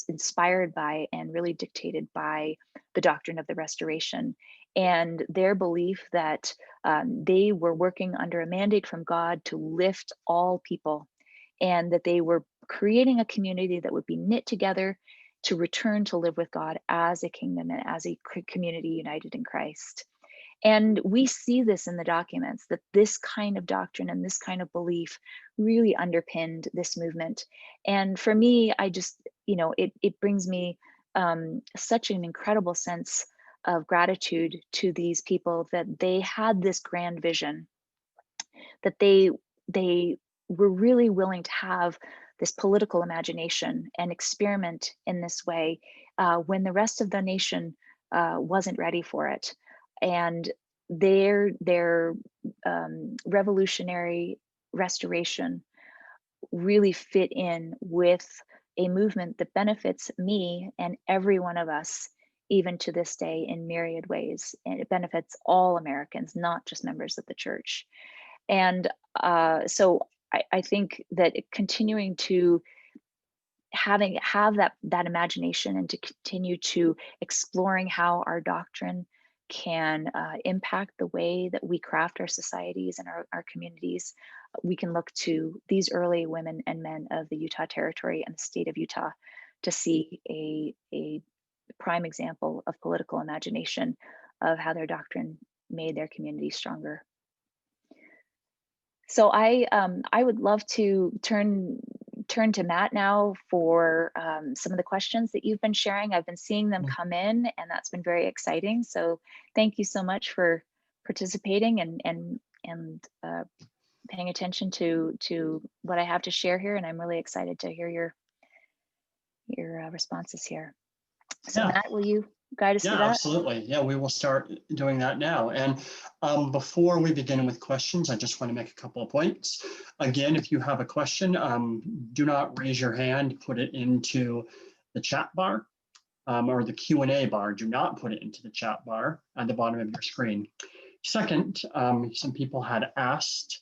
inspired by and really dictated by the doctrine of the Restoration, and their belief that they were working under a mandate from God to lift all people, and that they were creating a community that would be knit together to return to live with God as a kingdom and as a community united in Christ. And we see this in the documents, that this kind of doctrine and this kind of belief really underpinned this movement. And for me, I just, it brings me such an incredible sense of gratitude to these people, that they had this grand vision, that they were really willing to have this political imagination and experiment in this way when the rest of the nation wasn't ready for it. And their revolutionary restoration really fit in with a movement that benefits me and every one of us, even to this day, in myriad ways. And it benefits all Americans, not just members of the church. And so I think that continuing to have that imagination and to continue to exploring how our doctrine can impact the way that we craft our societies and our communities, we can look to these early women and men of the Utah Territory and the state of Utah to see a prime example of political imagination, of how their doctrine made their community stronger. So I would love to turn to Matt now for some of the questions that you've been sharing. I've been seeing them come in, and that's been very exciting. So thank you so much for participating and paying attention to what I have to share here. And I'm really excited to hear your responses here. So Yeah. Matt, will you guide us through that? Absolutely. Yeah, we will start doing that now. And before we begin with questions, I just want to make a couple of points. Again, if you have a question, do not raise your hand, put it into the chat bar or the Q&A bar. Do not put it into the chat bar at the bottom of your screen. Second, some people had asked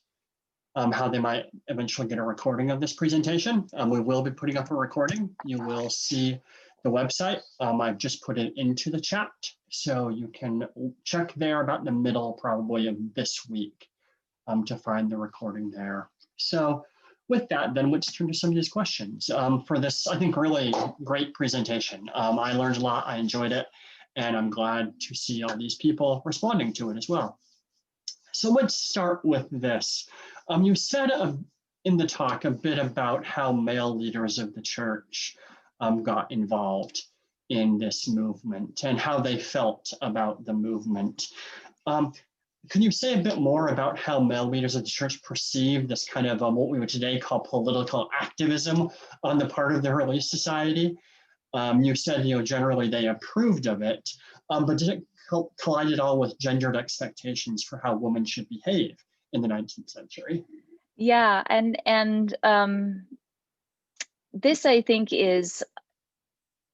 how they might eventually get a recording of this presentation. We will be putting up a recording. You will see the website. I've just put it into the chat, so you can check there about the middle probably of this week to find the recording there. So with that, then let's turn to some of these questions for this, I think, really great presentation. I learned a lot, I enjoyed it, and I'm glad to see all these people responding to it as well. So let's start with this. You said in the talk a bit about how male leaders of the church got involved in this movement and how they felt about the movement. Can you say a bit more about how male leaders of the church perceive this kind of what we would today call political activism on the part of the Relief Society? You said, generally they approved of it, but did it collide at all with gendered expectations for how women should behave in the 19th century? Yeah, and this, I think, is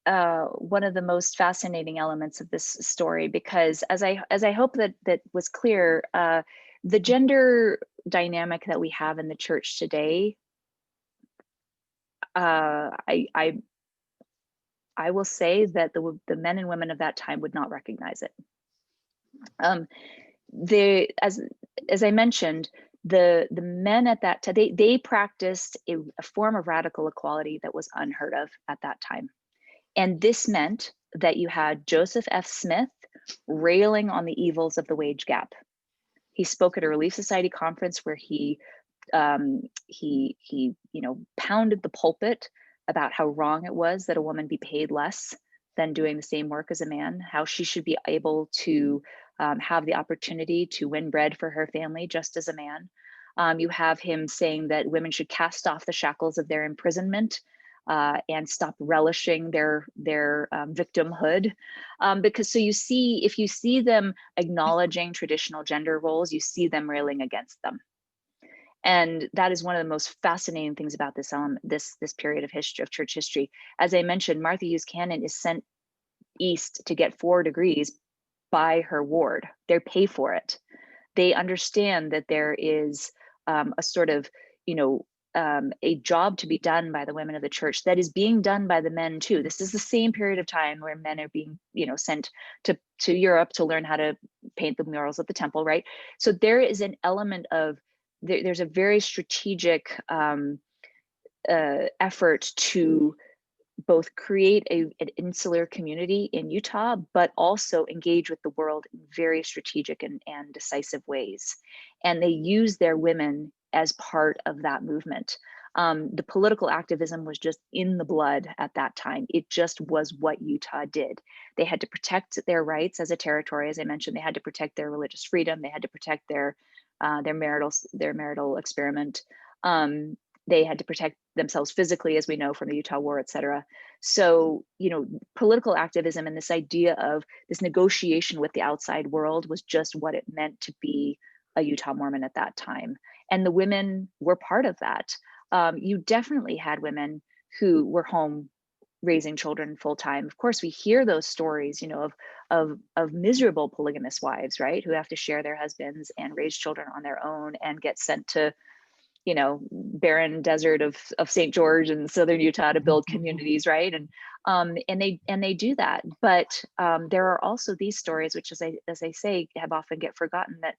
one of the most fascinating elements of this story, because as I hope that was clear, the gender dynamic that we have in the church today, I will say that the men and women of that time would not recognize it. As I mentioned, the men at that time, they practiced a form of radical equality that was unheard of at that time. And this meant that you had Joseph F. Smith railing on the evils of the wage gap. He spoke at a Relief Society conference where he pounded the pulpit about how wrong it was that a woman be paid less than doing the same work as a man, how she should be able to have the opportunity to win bread for her family just as a man. You have him saying that women should cast off the shackles of their imprisonment and stop relishing their victimhood. Because so you see, if you see them acknowledging traditional gender roles, you see them railing against them. And that is one of the most fascinating things about this this period of history, of church history. As I mentioned, Martha Hughes Cannon is sent east to get 4 degrees by her ward. They pay for it. They understand that there is a sort of, a job to be done by the women of the church that is being done by the men too. This is the same period of time where men are being, sent to Europe to learn how to paint the murals at the temple, right? So there is an element of, there's a very strategic effort to both create an insular community in Utah, but also engage with the world in very strategic and decisive ways. And they use their women as part of that movement. The political activism was just in the blood at that time. It just was what Utah did. They had to protect their rights as a territory. As I mentioned, they had to protect their religious freedom. They had to protect their marital experiment. They had to protect themselves physically, as we know from the Utah War, et cetera. So, political activism and this idea of this negotiation with the outside world was just what it meant to be a Utah Mormon at that time. And the women were part of that. You definitely had women who were home raising children full time. Of course, we hear those stories, of miserable polygamous wives, right, who have to share their husbands and raise children on their own and get sent to, barren desert of St. George in southern Utah to build communities, right? And they do that. But there are also these stories, which, as I say, have often get forgotten, that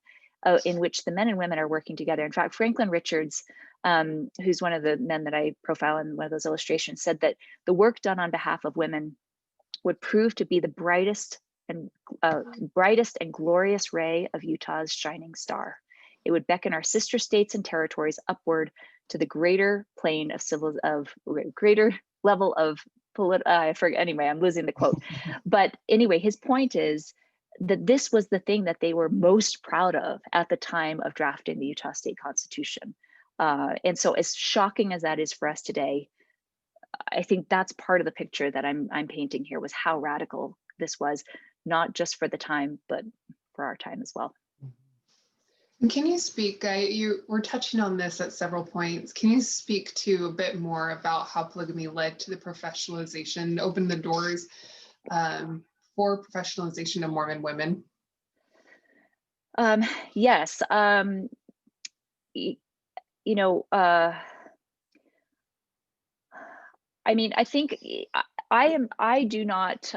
in which the men and women are working together. In fact, Franklin Richards, who's one of the men that I profile in one of those illustrations, said that the work done on behalf of women would prove to be the brightest and glorious ray of Utah's shining star. It would beckon our sister states and territories upward to the greater plane of greater level of I forget, anyway, I'm losing the quote. But anyway, his point is that this was the thing that they were most proud of at the time of drafting the Utah State Constitution. And so, as shocking as that is for us today, I think that's part of the picture that I'm painting here, was how radical this was, not just for the time, but for our time as well. And can you speak, you were touching on this at several points. Can you speak to a bit more about how polygamy led to the professionalization, opened the doors for professionalization of Mormon women? Yes. I mean, I think I do not,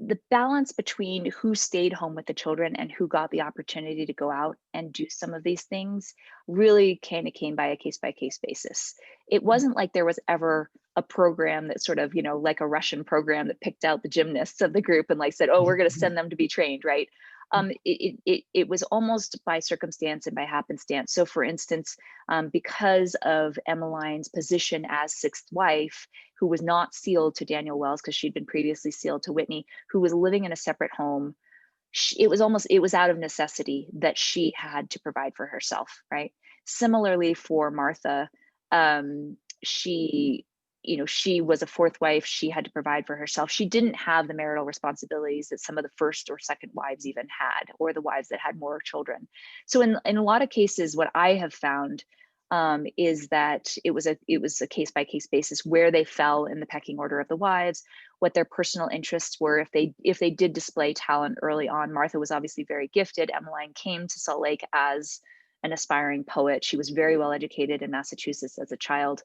the balance between who stayed home with the children and who got the opportunity to go out and do some of these things really kind of came by a case-by-case basis. It wasn't like there was ever a program that sort of, like a Russian program that picked out the gymnasts of the group and like said, oh, we're going to send them to be trained, right? It was almost by circumstance and by happenstance. So for instance, because of Emmeline's position as sixth wife, who was not sealed to Daniel Wells because she'd been previously sealed to Whitney, who was living in a separate home, it was out of necessity that she had to provide for herself, right? Similarly for Martha, she was a fourth wife. She had to provide for herself. She didn't have the marital responsibilities that some of the first or second wives even had, or the wives that had more children. So in a lot of cases, what I have found is that it was a case-by-case basis where they fell in the pecking order of the wives, what their personal interests were, if they did display talent early on. Martha was obviously very gifted. Emmeline came to Salt Lake as an aspiring poet. She was very well educated in Massachusetts as a child.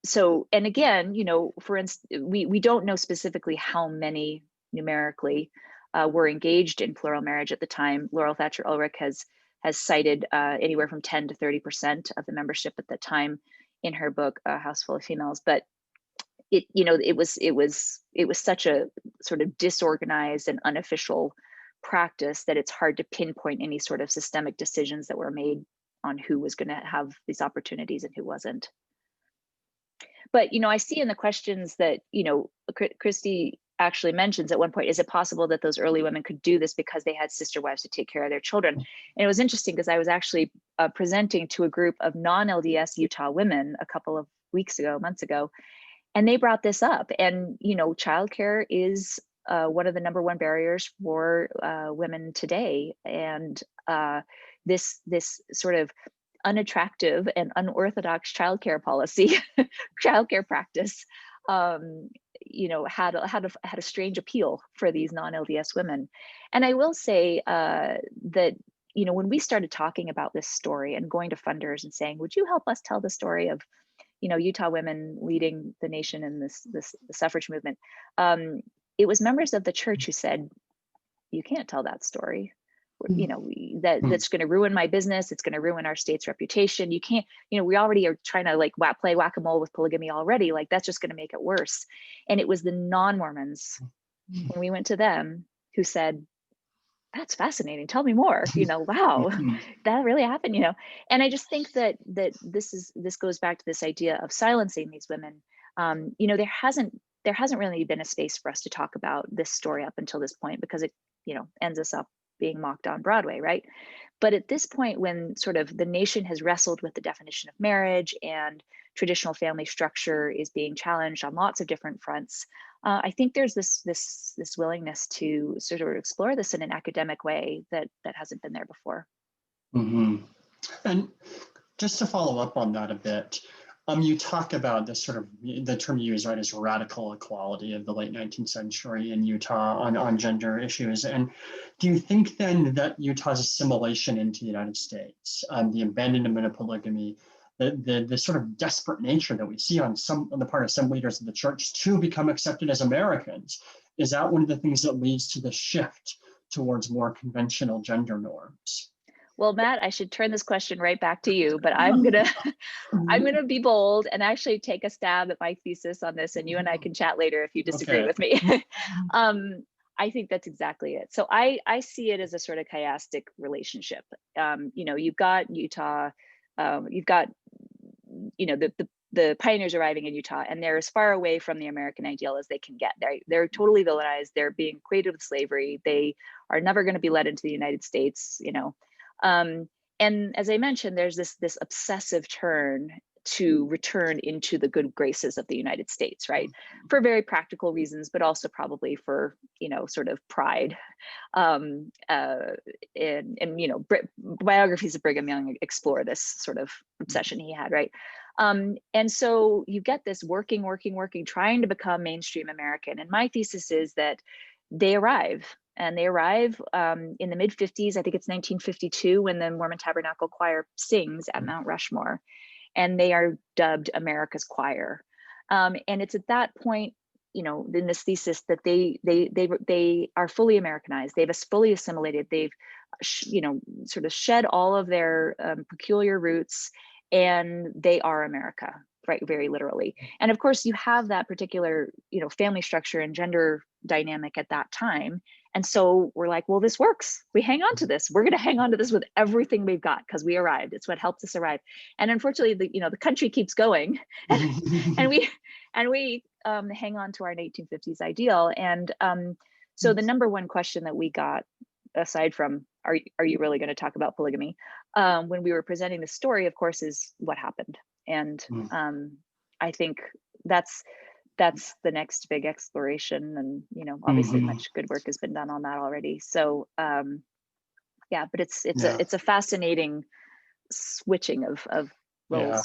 So, and again, for instance, we don't know specifically how many numerically were engaged in plural marriage at the time. Laurel Thatcher Ulrich has cited anywhere from 10 to 30% of the membership at the time in her book, A House Full of Females. But it was such a sort of disorganized and unofficial practice that it's hard to pinpoint any sort of systemic decisions that were made on who was going to have these opportunities and who wasn't. But, I see in the questions that, Christy actually mentions at one point, is it possible that those early women could do this because they had sister wives to take care of their children? And it was interesting because I was actually presenting to a group of non-LDS Utah women a couple of months ago, and they brought this up. And, childcare is one of the #1 barriers for women today. And this sort of unattractive and unorthodox childcare policy, childcare practice, had a strange appeal for these non-LDS women. And I will say that, when we started talking about this story and going to funders and saying, would you help us tell the story of, Utah women leading the nation in this suffrage movement, it was members of the church who said, you can't tell that story. That's going to ruin my business. It's going to ruin our state's reputation. You can't, we already are trying to play whack-a-mole with polygamy already. That's just going to make it worse. And it was the non-Mormons, when we went to them, who said, that's fascinating. Tell me more. Wow, that really happened. And I just think that this goes back to this idea of silencing these women. There hasn't really been a space for us to talk about this story up until this point, because it ends us up being mocked on Broadway, right? But at this point, when sort of the nation has wrestled with the definition of marriage and traditional family structure is being challenged on lots of different fronts, I think there's this willingness to sort of explore this in an academic way that hasn't been there before. Mm-hmm. And just to follow up on that a bit, you talk about this sort of, the term you use, right, is radical equality of the late 19th century in Utah on gender issues. And do you think then that Utah's assimilation into the United States, the abandonment of polygamy, the sort of desperate nature that we see on the part of some leaders of the church to become accepted as Americans, is that one of the things that leads to the shift towards more conventional gender norms? Well, Matt, I should turn this question right back to you, but I'm gonna be bold and actually take a stab at my thesis on this, and you and I can chat later if you disagree with me. I think that's exactly it. So I see it as a sort of chiastic relationship. You've got Utah, you've got the pioneers arriving in Utah, and they're as far away from the American ideal as they can get. They're totally villainized. They're being equated with slavery. They are never going to be led into the United States. And as I mentioned, there's this obsessive turn to return into the good graces of the United States, right? For very practical reasons, but also probably for, sort of pride. Biographies of Brigham Young explore this sort of obsession he had, right? And so you get this working, trying to become mainstream American. And my thesis is that they arrive. And they arrive in the mid-50s. I think it's 1952 when the Mormon Tabernacle Choir sings at Mount Rushmore, and they are dubbed America's Choir. And it's at that point, in this thesis, that they are fully Americanized. They've fully assimilated. They've, sort of shed all of their peculiar roots, and they are America, right? Very literally. And of course, you have that particular, family structure and gender dynamic at that time. And so we're like, well, this works. We hang on to this. We're going to hang on to this with everything we've got because we arrived. It's what helped us arrive. And unfortunately, the country keeps going, and we hang on to our 1950s ideal. And so the #1 question that we got, aside from are you really going to talk about polygamy, when we were presenting the story, of course, is what happened. And I think that's the next big exploration, and obviously much good work has been done on that already. So yeah, but it's a fascinating switching of roles. Yeah.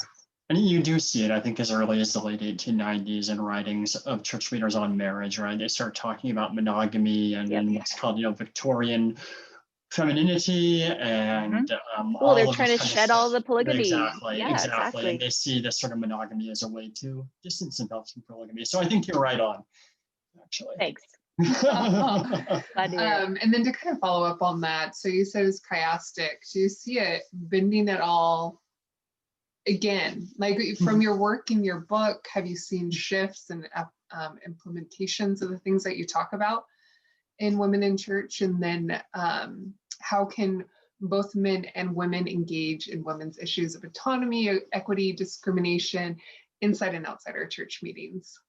And you do see it, I think, as early as the late 1890s in writings of church leaders on marriage, right? They start talking about monogamy and what's called, Victorian femininity, and well, they're trying to shed all the polygamy. Exactly. And they see this sort of monogamy as a way to distance themselves from polygamy. So I think you're right on, actually. Thanks. And then to kind of follow up on that, so you said it's chiastic. Do you see it bending at all? Again, like from your work in your book, have you seen shifts and implementations of the things that you talk about? in women in church? And then how can both men and women engage in women's issues of autonomy, equity, discrimination inside and outside our church meetings?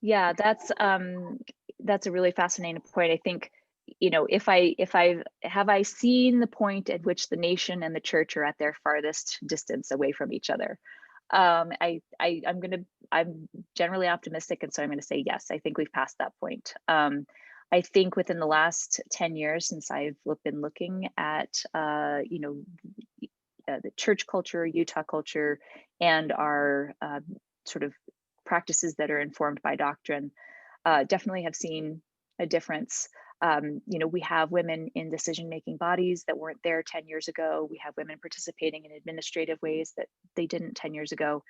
Yeah, that's a really fascinating point. I think, you know, if I seen the point at which the nation and the church are at their farthest distance away from each other. I'm generally optimistic, and so I'm going to say yes. I think we've passed that point. I think within the last 10 years since I've been looking at you know, the church culture, Utah culture, and our sort of practices that are informed by doctrine, definitely have seen a difference. You know, we have women in decision-making bodies that weren't there 10 years ago. We have women participating in administrative ways that they didn't 10 years ago.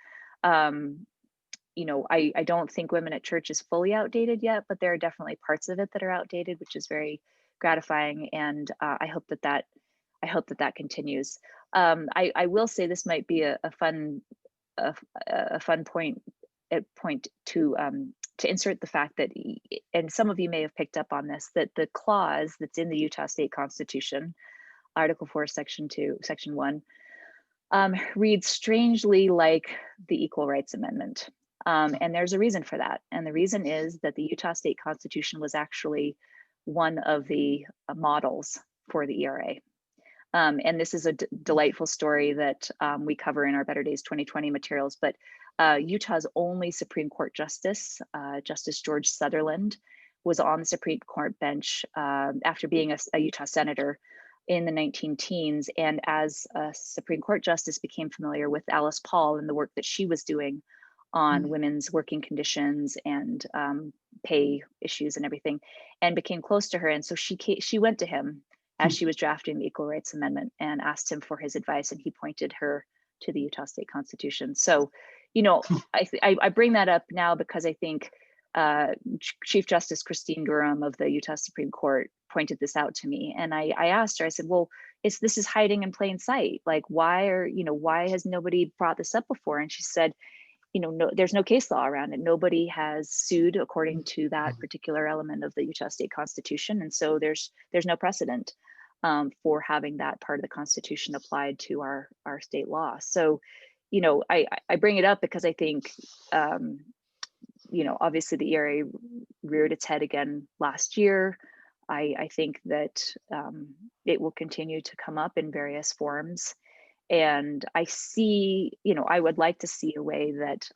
You know, I don't think women at church is fully outdated yet, but there are definitely parts of it that are outdated, which is very gratifying. And I hope that continues. I will say this might be a fun point to insert the fact that, and some of you may have picked up on this, that the clause that's in the Utah State Constitution, Article 4, Section 2, Section 1, reads strangely like the Equal Rights Amendment. And there's a reason for that. And the reason is that the Utah State Constitution was actually one of the models for the ERA. And this is a delightful story that we cover in our Better Days 2020 materials, but Utah's only Supreme Court justice, Justice George Sutherland, was on the Supreme Court bench after being a Utah senator in the 19-teens. And as a Supreme Court justice, became familiar with Alice Paul and the work that she was doing on women's working conditions and pay issues and everything, and became close to her. And so she went to him as she was drafting the Equal Rights Amendment and asked him for his advice, and he pointed her to the Utah State Constitution. So, you know, I bring that up now because I think Chief Justice Christine Durham of the Utah Supreme Court pointed this out to me, and I asked her, I said, well, this is hiding in plain sight. Like, why has nobody brought this up before? And she said, you know, no, there's no case law around it. Nobody has sued according to that particular element of the Utah State Constitution, and so there's no precedent for having that part of the Constitution applied to our state law. So, you know, I bring it up because I think, you know, obviously the ERA reared its head again last year. I think that it will continue to come up in various forms. And I see, you know, I would like to see a way that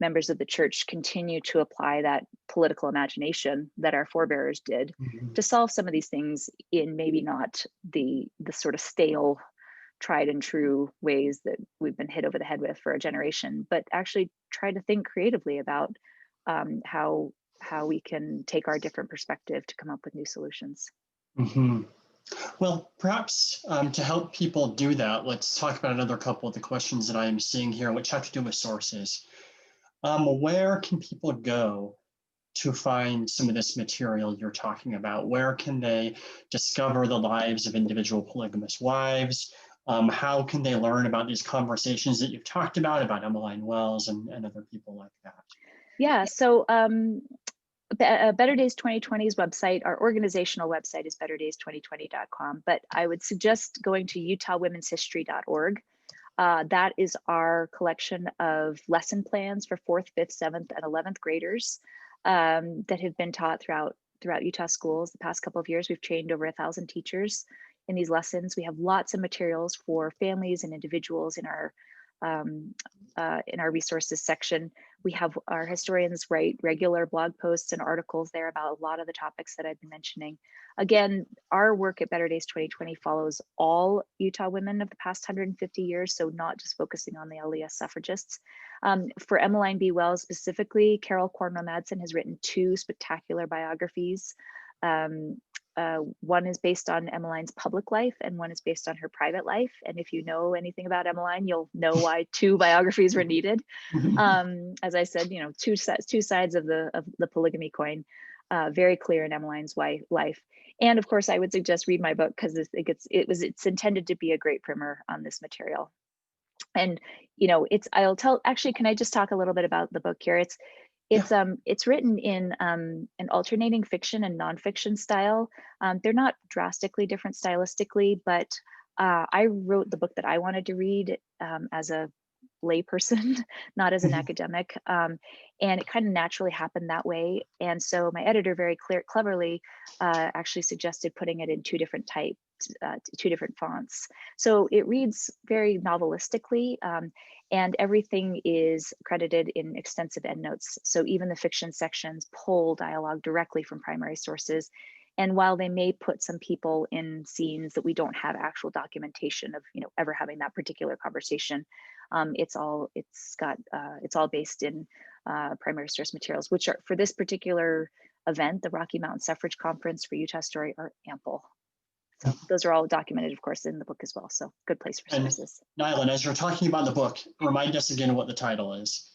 members of the church continue to apply that political imagination that our forebears did to solve some of these things in maybe not the sort of stale, tried and true ways that we've been hit over the head with for a generation, but actually try to think creatively about how we can take our different perspective to come up with new solutions. Well, perhaps to help people do that, let's talk about another couple of the questions that I am seeing here, which have to do with sources. Where can people go to find some of this material you're talking about? Where can they discover the lives of individual polygamous wives? How can they learn about these conversations that you've talked about Emmeline Wells and other people like that? Yeah, so Better Days 2020's website, our organizational website is betterdays2020.com, but I would suggest going to utahwomenshistory.org. That is our collection of lesson plans for 4th, 5th, 7th, and 11th graders that have been taught throughout Utah schools. The past couple of years, we've trained over 1,000 teachers in these lessons. We have lots of materials for families and individuals in our resources section. We have our historians write regular blog posts and articles there about a lot of the topics that I've been mentioning. Again, our work at Better Days 2020 follows all Utah women of the past 150 years, so not just focusing on the LDS suffragists. For Emmeline B. Wells specifically, Carol Cornwell Madsen has written 2 spectacular biographies. One is based on Emmeline's public life and one is based on her private life. And if you know anything about Emmeline, you'll know why 2 biographies were needed. As I said, you know, two sides of the polygamy coin, very clear in Emmeline's life. And of course, I would suggest read my book because it's intended to be a great primer on this material. And, you know, actually, can I just talk a little bit about the book here? It's written in an alternating fiction and nonfiction style. They're not drastically different stylistically, but I wrote the book that I wanted to read as a layperson, not as an academic, and it kind of naturally happened that way. And so my editor very cleverly actually suggested putting it in two different types, two different fonts. So it reads very novelistically, and everything is credited in extensive endnotes. So even the fiction sections pull dialogue directly from primary sources. And while they may put some people in scenes that we don't have actual documentation of, ever having that particular conversation, it's all based in primary source materials, which are, for this particular event, the Rocky Mountain Suffrage Conference for Utah Story, are ample. So those are all documented, of course, in the book as well. So good place for sources. Neylan, as you're talking about the book, remind us again what the title is.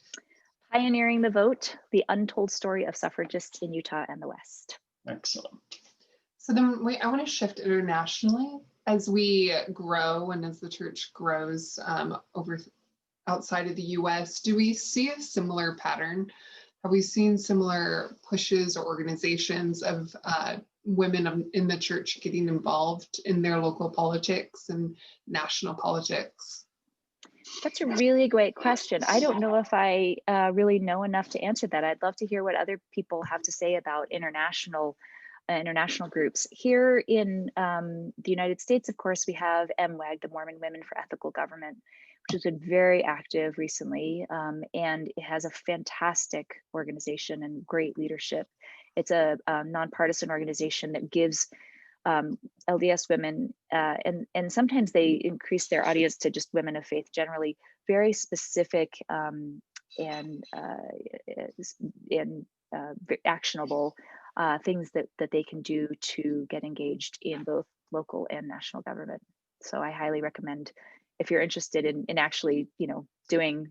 Pioneering the Vote, The Untold Story of Suffragists in Utah and the West. Excellent. So then I want to shift internationally as we grow and as the church grows outside of the US. Do we see a similar pattern? Have we seen similar pushes or organizations of women in the church getting involved in their local politics and national politics? That's a really great question. I don't know if I really know enough to answer that. I'd love to hear what other people have to say about international groups. Here in the United States, of course, we have MWAG, the Mormon Women for Ethical Government, which has been very active recently, and it has a fantastic organization and great leadership. It's a nonpartisan organization that gives LDS women, and sometimes they increase their audience to just women of faith generally, very specific and actionable things that they can do to get engaged in both local and national government. So I highly recommend, if you're interested in actually, doing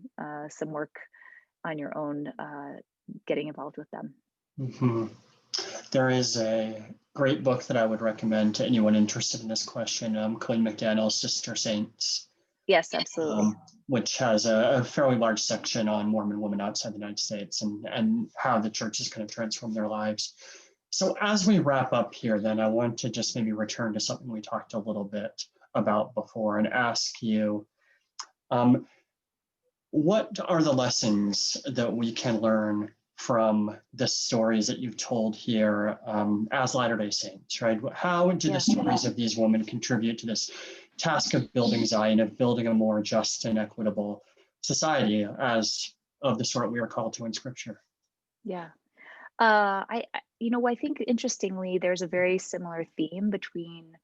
some work on your own, getting involved with them. Mm-hmm. There is a great book that I would recommend to anyone interested in this question, Colleen McDaniel's Sister Saints. Yes, absolutely. Which has a fairly large section on Mormon women outside the United States and how the church has kind of transformed their lives. So as we wrap up here, then I want to just maybe return to something we talked a little bit about before and ask you, what are the lessons that we can learn from the stories that you've told here as Latter-day Saints, right? How do the stories of these women contribute to this task of building Zion, of building a more just and equitable society as of the sort we are called to in Scripture? Yeah. I think interestingly, there's a very similar theme between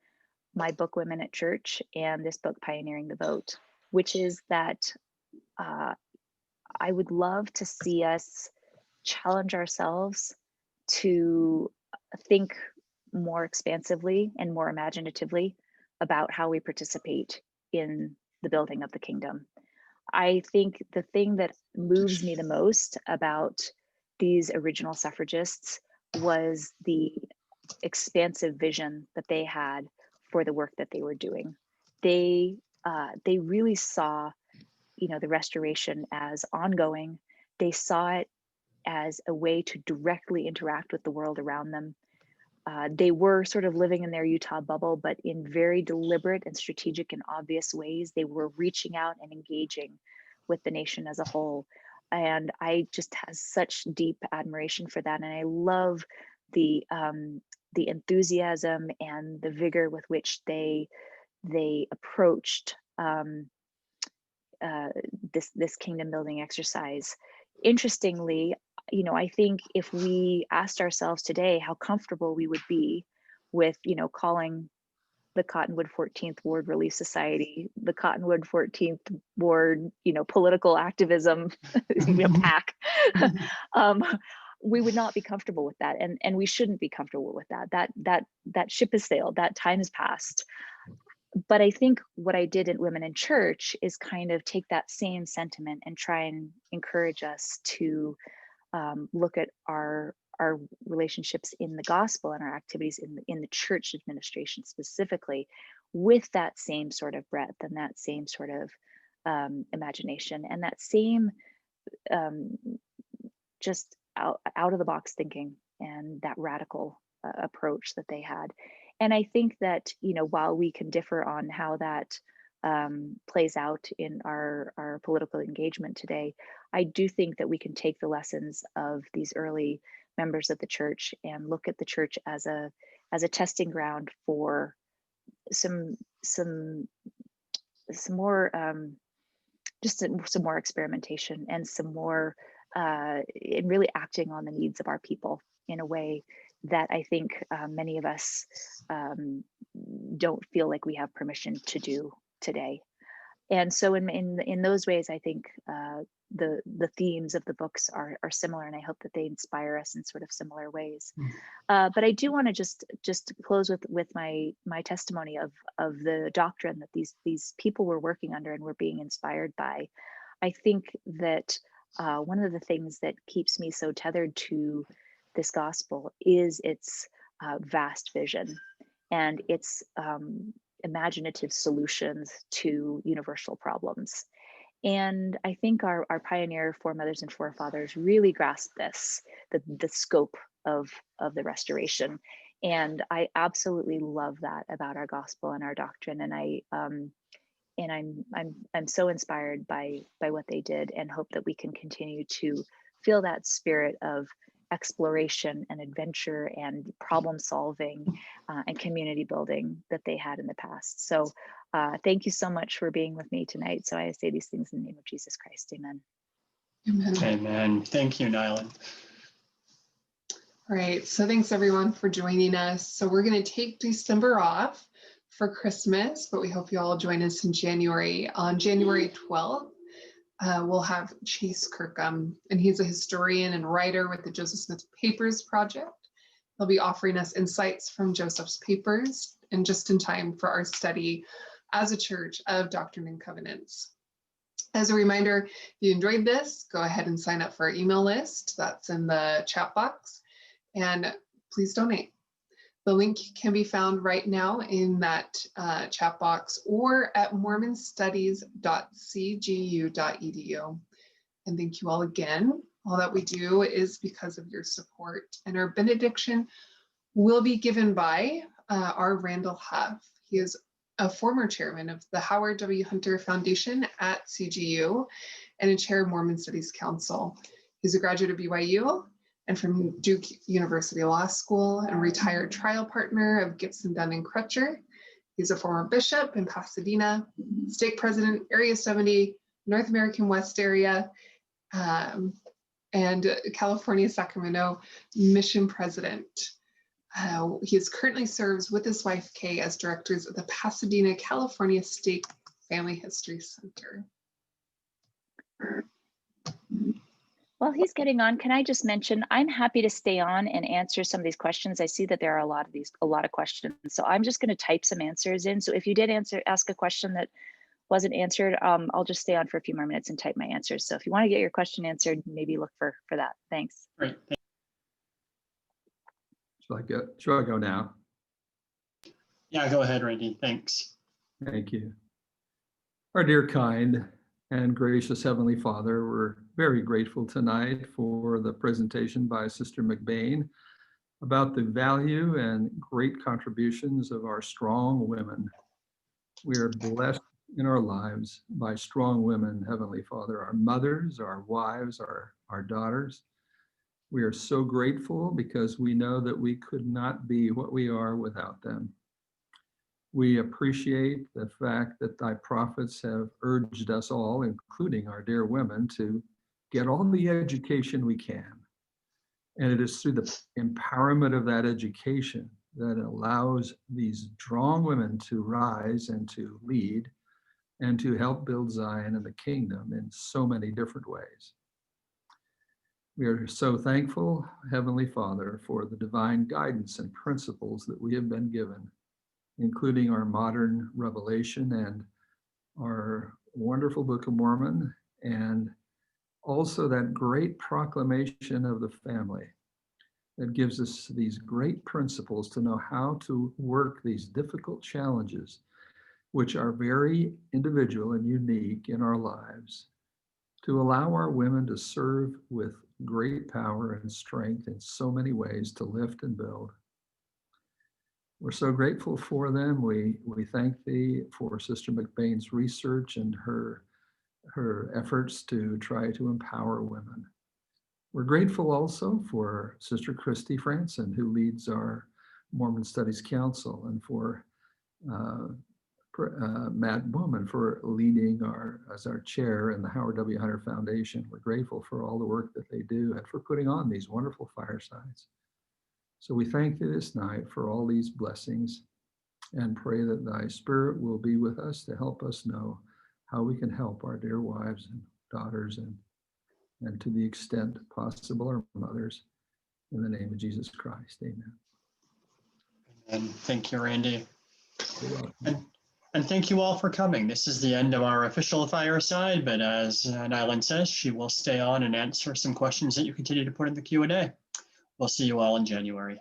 my book, Women at Church, and this book, Pioneering the Vote, which is that I would love to see us challenge ourselves to think more expansively and more imaginatively about how we participate in the building of the kingdom. I think the thing that moves me the most about these original suffragists was the expansive vision that they had for the work that they were doing. They really saw, the restoration as ongoing. They saw it as a way to directly interact with the world around them. They were sort of living in their Utah bubble, but in very deliberate and strategic and obvious ways, they were reaching out and engaging with the nation as a whole. And I just have such deep admiration for that. And I love the enthusiasm and the vigor with which they approached this kingdom building exercise. Interestingly, I think if we asked ourselves today how comfortable we would be with, calling the Cottonwood 14th Ward Relief Society, the Cottonwood 14th Ward, political activism pack, we would not be comfortable with that, and we shouldn't be comfortable with that. That ship has sailed. That time has passed. But I think what I did in Women in Church is kind of take that same sentiment and try and encourage us to look at our relationships in the gospel and our activities in the church administration specifically with that same sort of breadth and that same sort of imagination and that same just out of the box thinking and that radical approach that they had. And I think that, while we can differ on how that plays out in our political engagement today, I do think that we can take the lessons of these early members of the church and look at the church as a testing ground for some more some more experimentation and some more in really acting on the needs of our people in a way that I think many of us don't feel like we have permission to do today. And so in those ways, I think the themes of the books are similar, and I hope that they inspire us in sort of similar ways. But I do want to just close with my testimony of the doctrine that these people were working under and were being inspired by. I think that one of the things that keeps me so tethered to this gospel is its vast vision and its imaginative solutions to universal problems. And I think our pioneer foremothers and forefathers really grasped this, the scope of the restoration. And I absolutely love that about our gospel and our doctrine. And I'm so inspired by what they did, and hope that we can continue to feel that spirit of exploration and adventure and problem solving and community building that they had in the past. So thank you so much for being with me tonight. So I say these things in the name of Jesus Christ. Amen. Amen. Amen. Thank you, Neylan. All right, so thanks everyone for joining us. So we're going to take December off for Christmas, but we hope you all join us in January. On January 12th, we'll have Chase Kirkham, and he's a historian and writer with the Joseph Smith Papers Project. He'll be offering us insights from Joseph's papers, and just in time for our study as a church of Doctrine and Covenants. As a reminder, if you enjoyed this, go ahead and sign up for our email list. That's in the chat box, and please donate. The link can be found right now in that chat box or at mormonstudies.cgu.edu. And thank you all again. All that we do is because of your support. And our benediction will be given by our Randall Huff. He is a former chairman of the Howard W. Hunter Foundation at CGU and a chair of Mormon Studies Council. He's a graduate of BYU and from Duke University Law School, and retired trial partner of Gibson, Dunn and Crutcher. He's a former bishop in Pasadena, stake president, Area 70, North American West Area, and California Sacramento mission president. He currently serves with his wife Kay as directors of the Pasadena, California State Family History Center. While he's getting on, can I just mention, I'm happy to stay on and answer some of these questions. I see that there are a lot of questions. So I'm just going to type some answers in. So if you did ask a question that wasn't answered, I'll just stay on for a few more minutes and type my answers. So if you want to get your question answered, maybe look for that. Thanks. Great. Shall I go now? Yeah, go ahead, Randy. Thanks. Thank you. Our dear, kind, and gracious Heavenly Father, we're very grateful tonight for the presentation by Sister McBaine about the value and great contributions of our strong women. We are blessed in our lives by strong women, Heavenly Father, our mothers, our wives, our daughters. We are so grateful because we know that we could not be what we are without them. We appreciate the fact that thy prophets have urged us all, including our dear women, to get all the education we can. And it is through the empowerment of that education that allows these strong women to rise and to lead and to help build Zion and the kingdom in so many different ways. We are so thankful, Heavenly Father, for the divine guidance and principles that we have been given, including our modern revelation and our wonderful Book of Mormon, and also that great proclamation of the family that gives us these great principles to know how to work these difficult challenges, which are very individual and unique in our lives, to allow our women to serve with great power and strength in so many ways to lift and build. We're so grateful for them. We thank thee for Sister McBaine's research and her efforts to try to empower women. We're grateful also for Sister Christy Franson, who leads our Mormon Studies Council, and for Matt Bowman for leading as our chair in the Howard W. Hunter Foundation. We're grateful for all the work that they do and for putting on these wonderful firesides. So we thank thee this night for all these blessings and pray that thy spirit will be with us to help us know how we can help our dear wives and daughters and to the extent possible our mothers, in the name of Jesus Christ. Amen. And thank you, Randy. You're welcome. And thank you all for coming. This is the end of our official fireside, but as Neylan says, she will stay on and answer some questions that you continue to put in the Q&A. We'll see you all in January.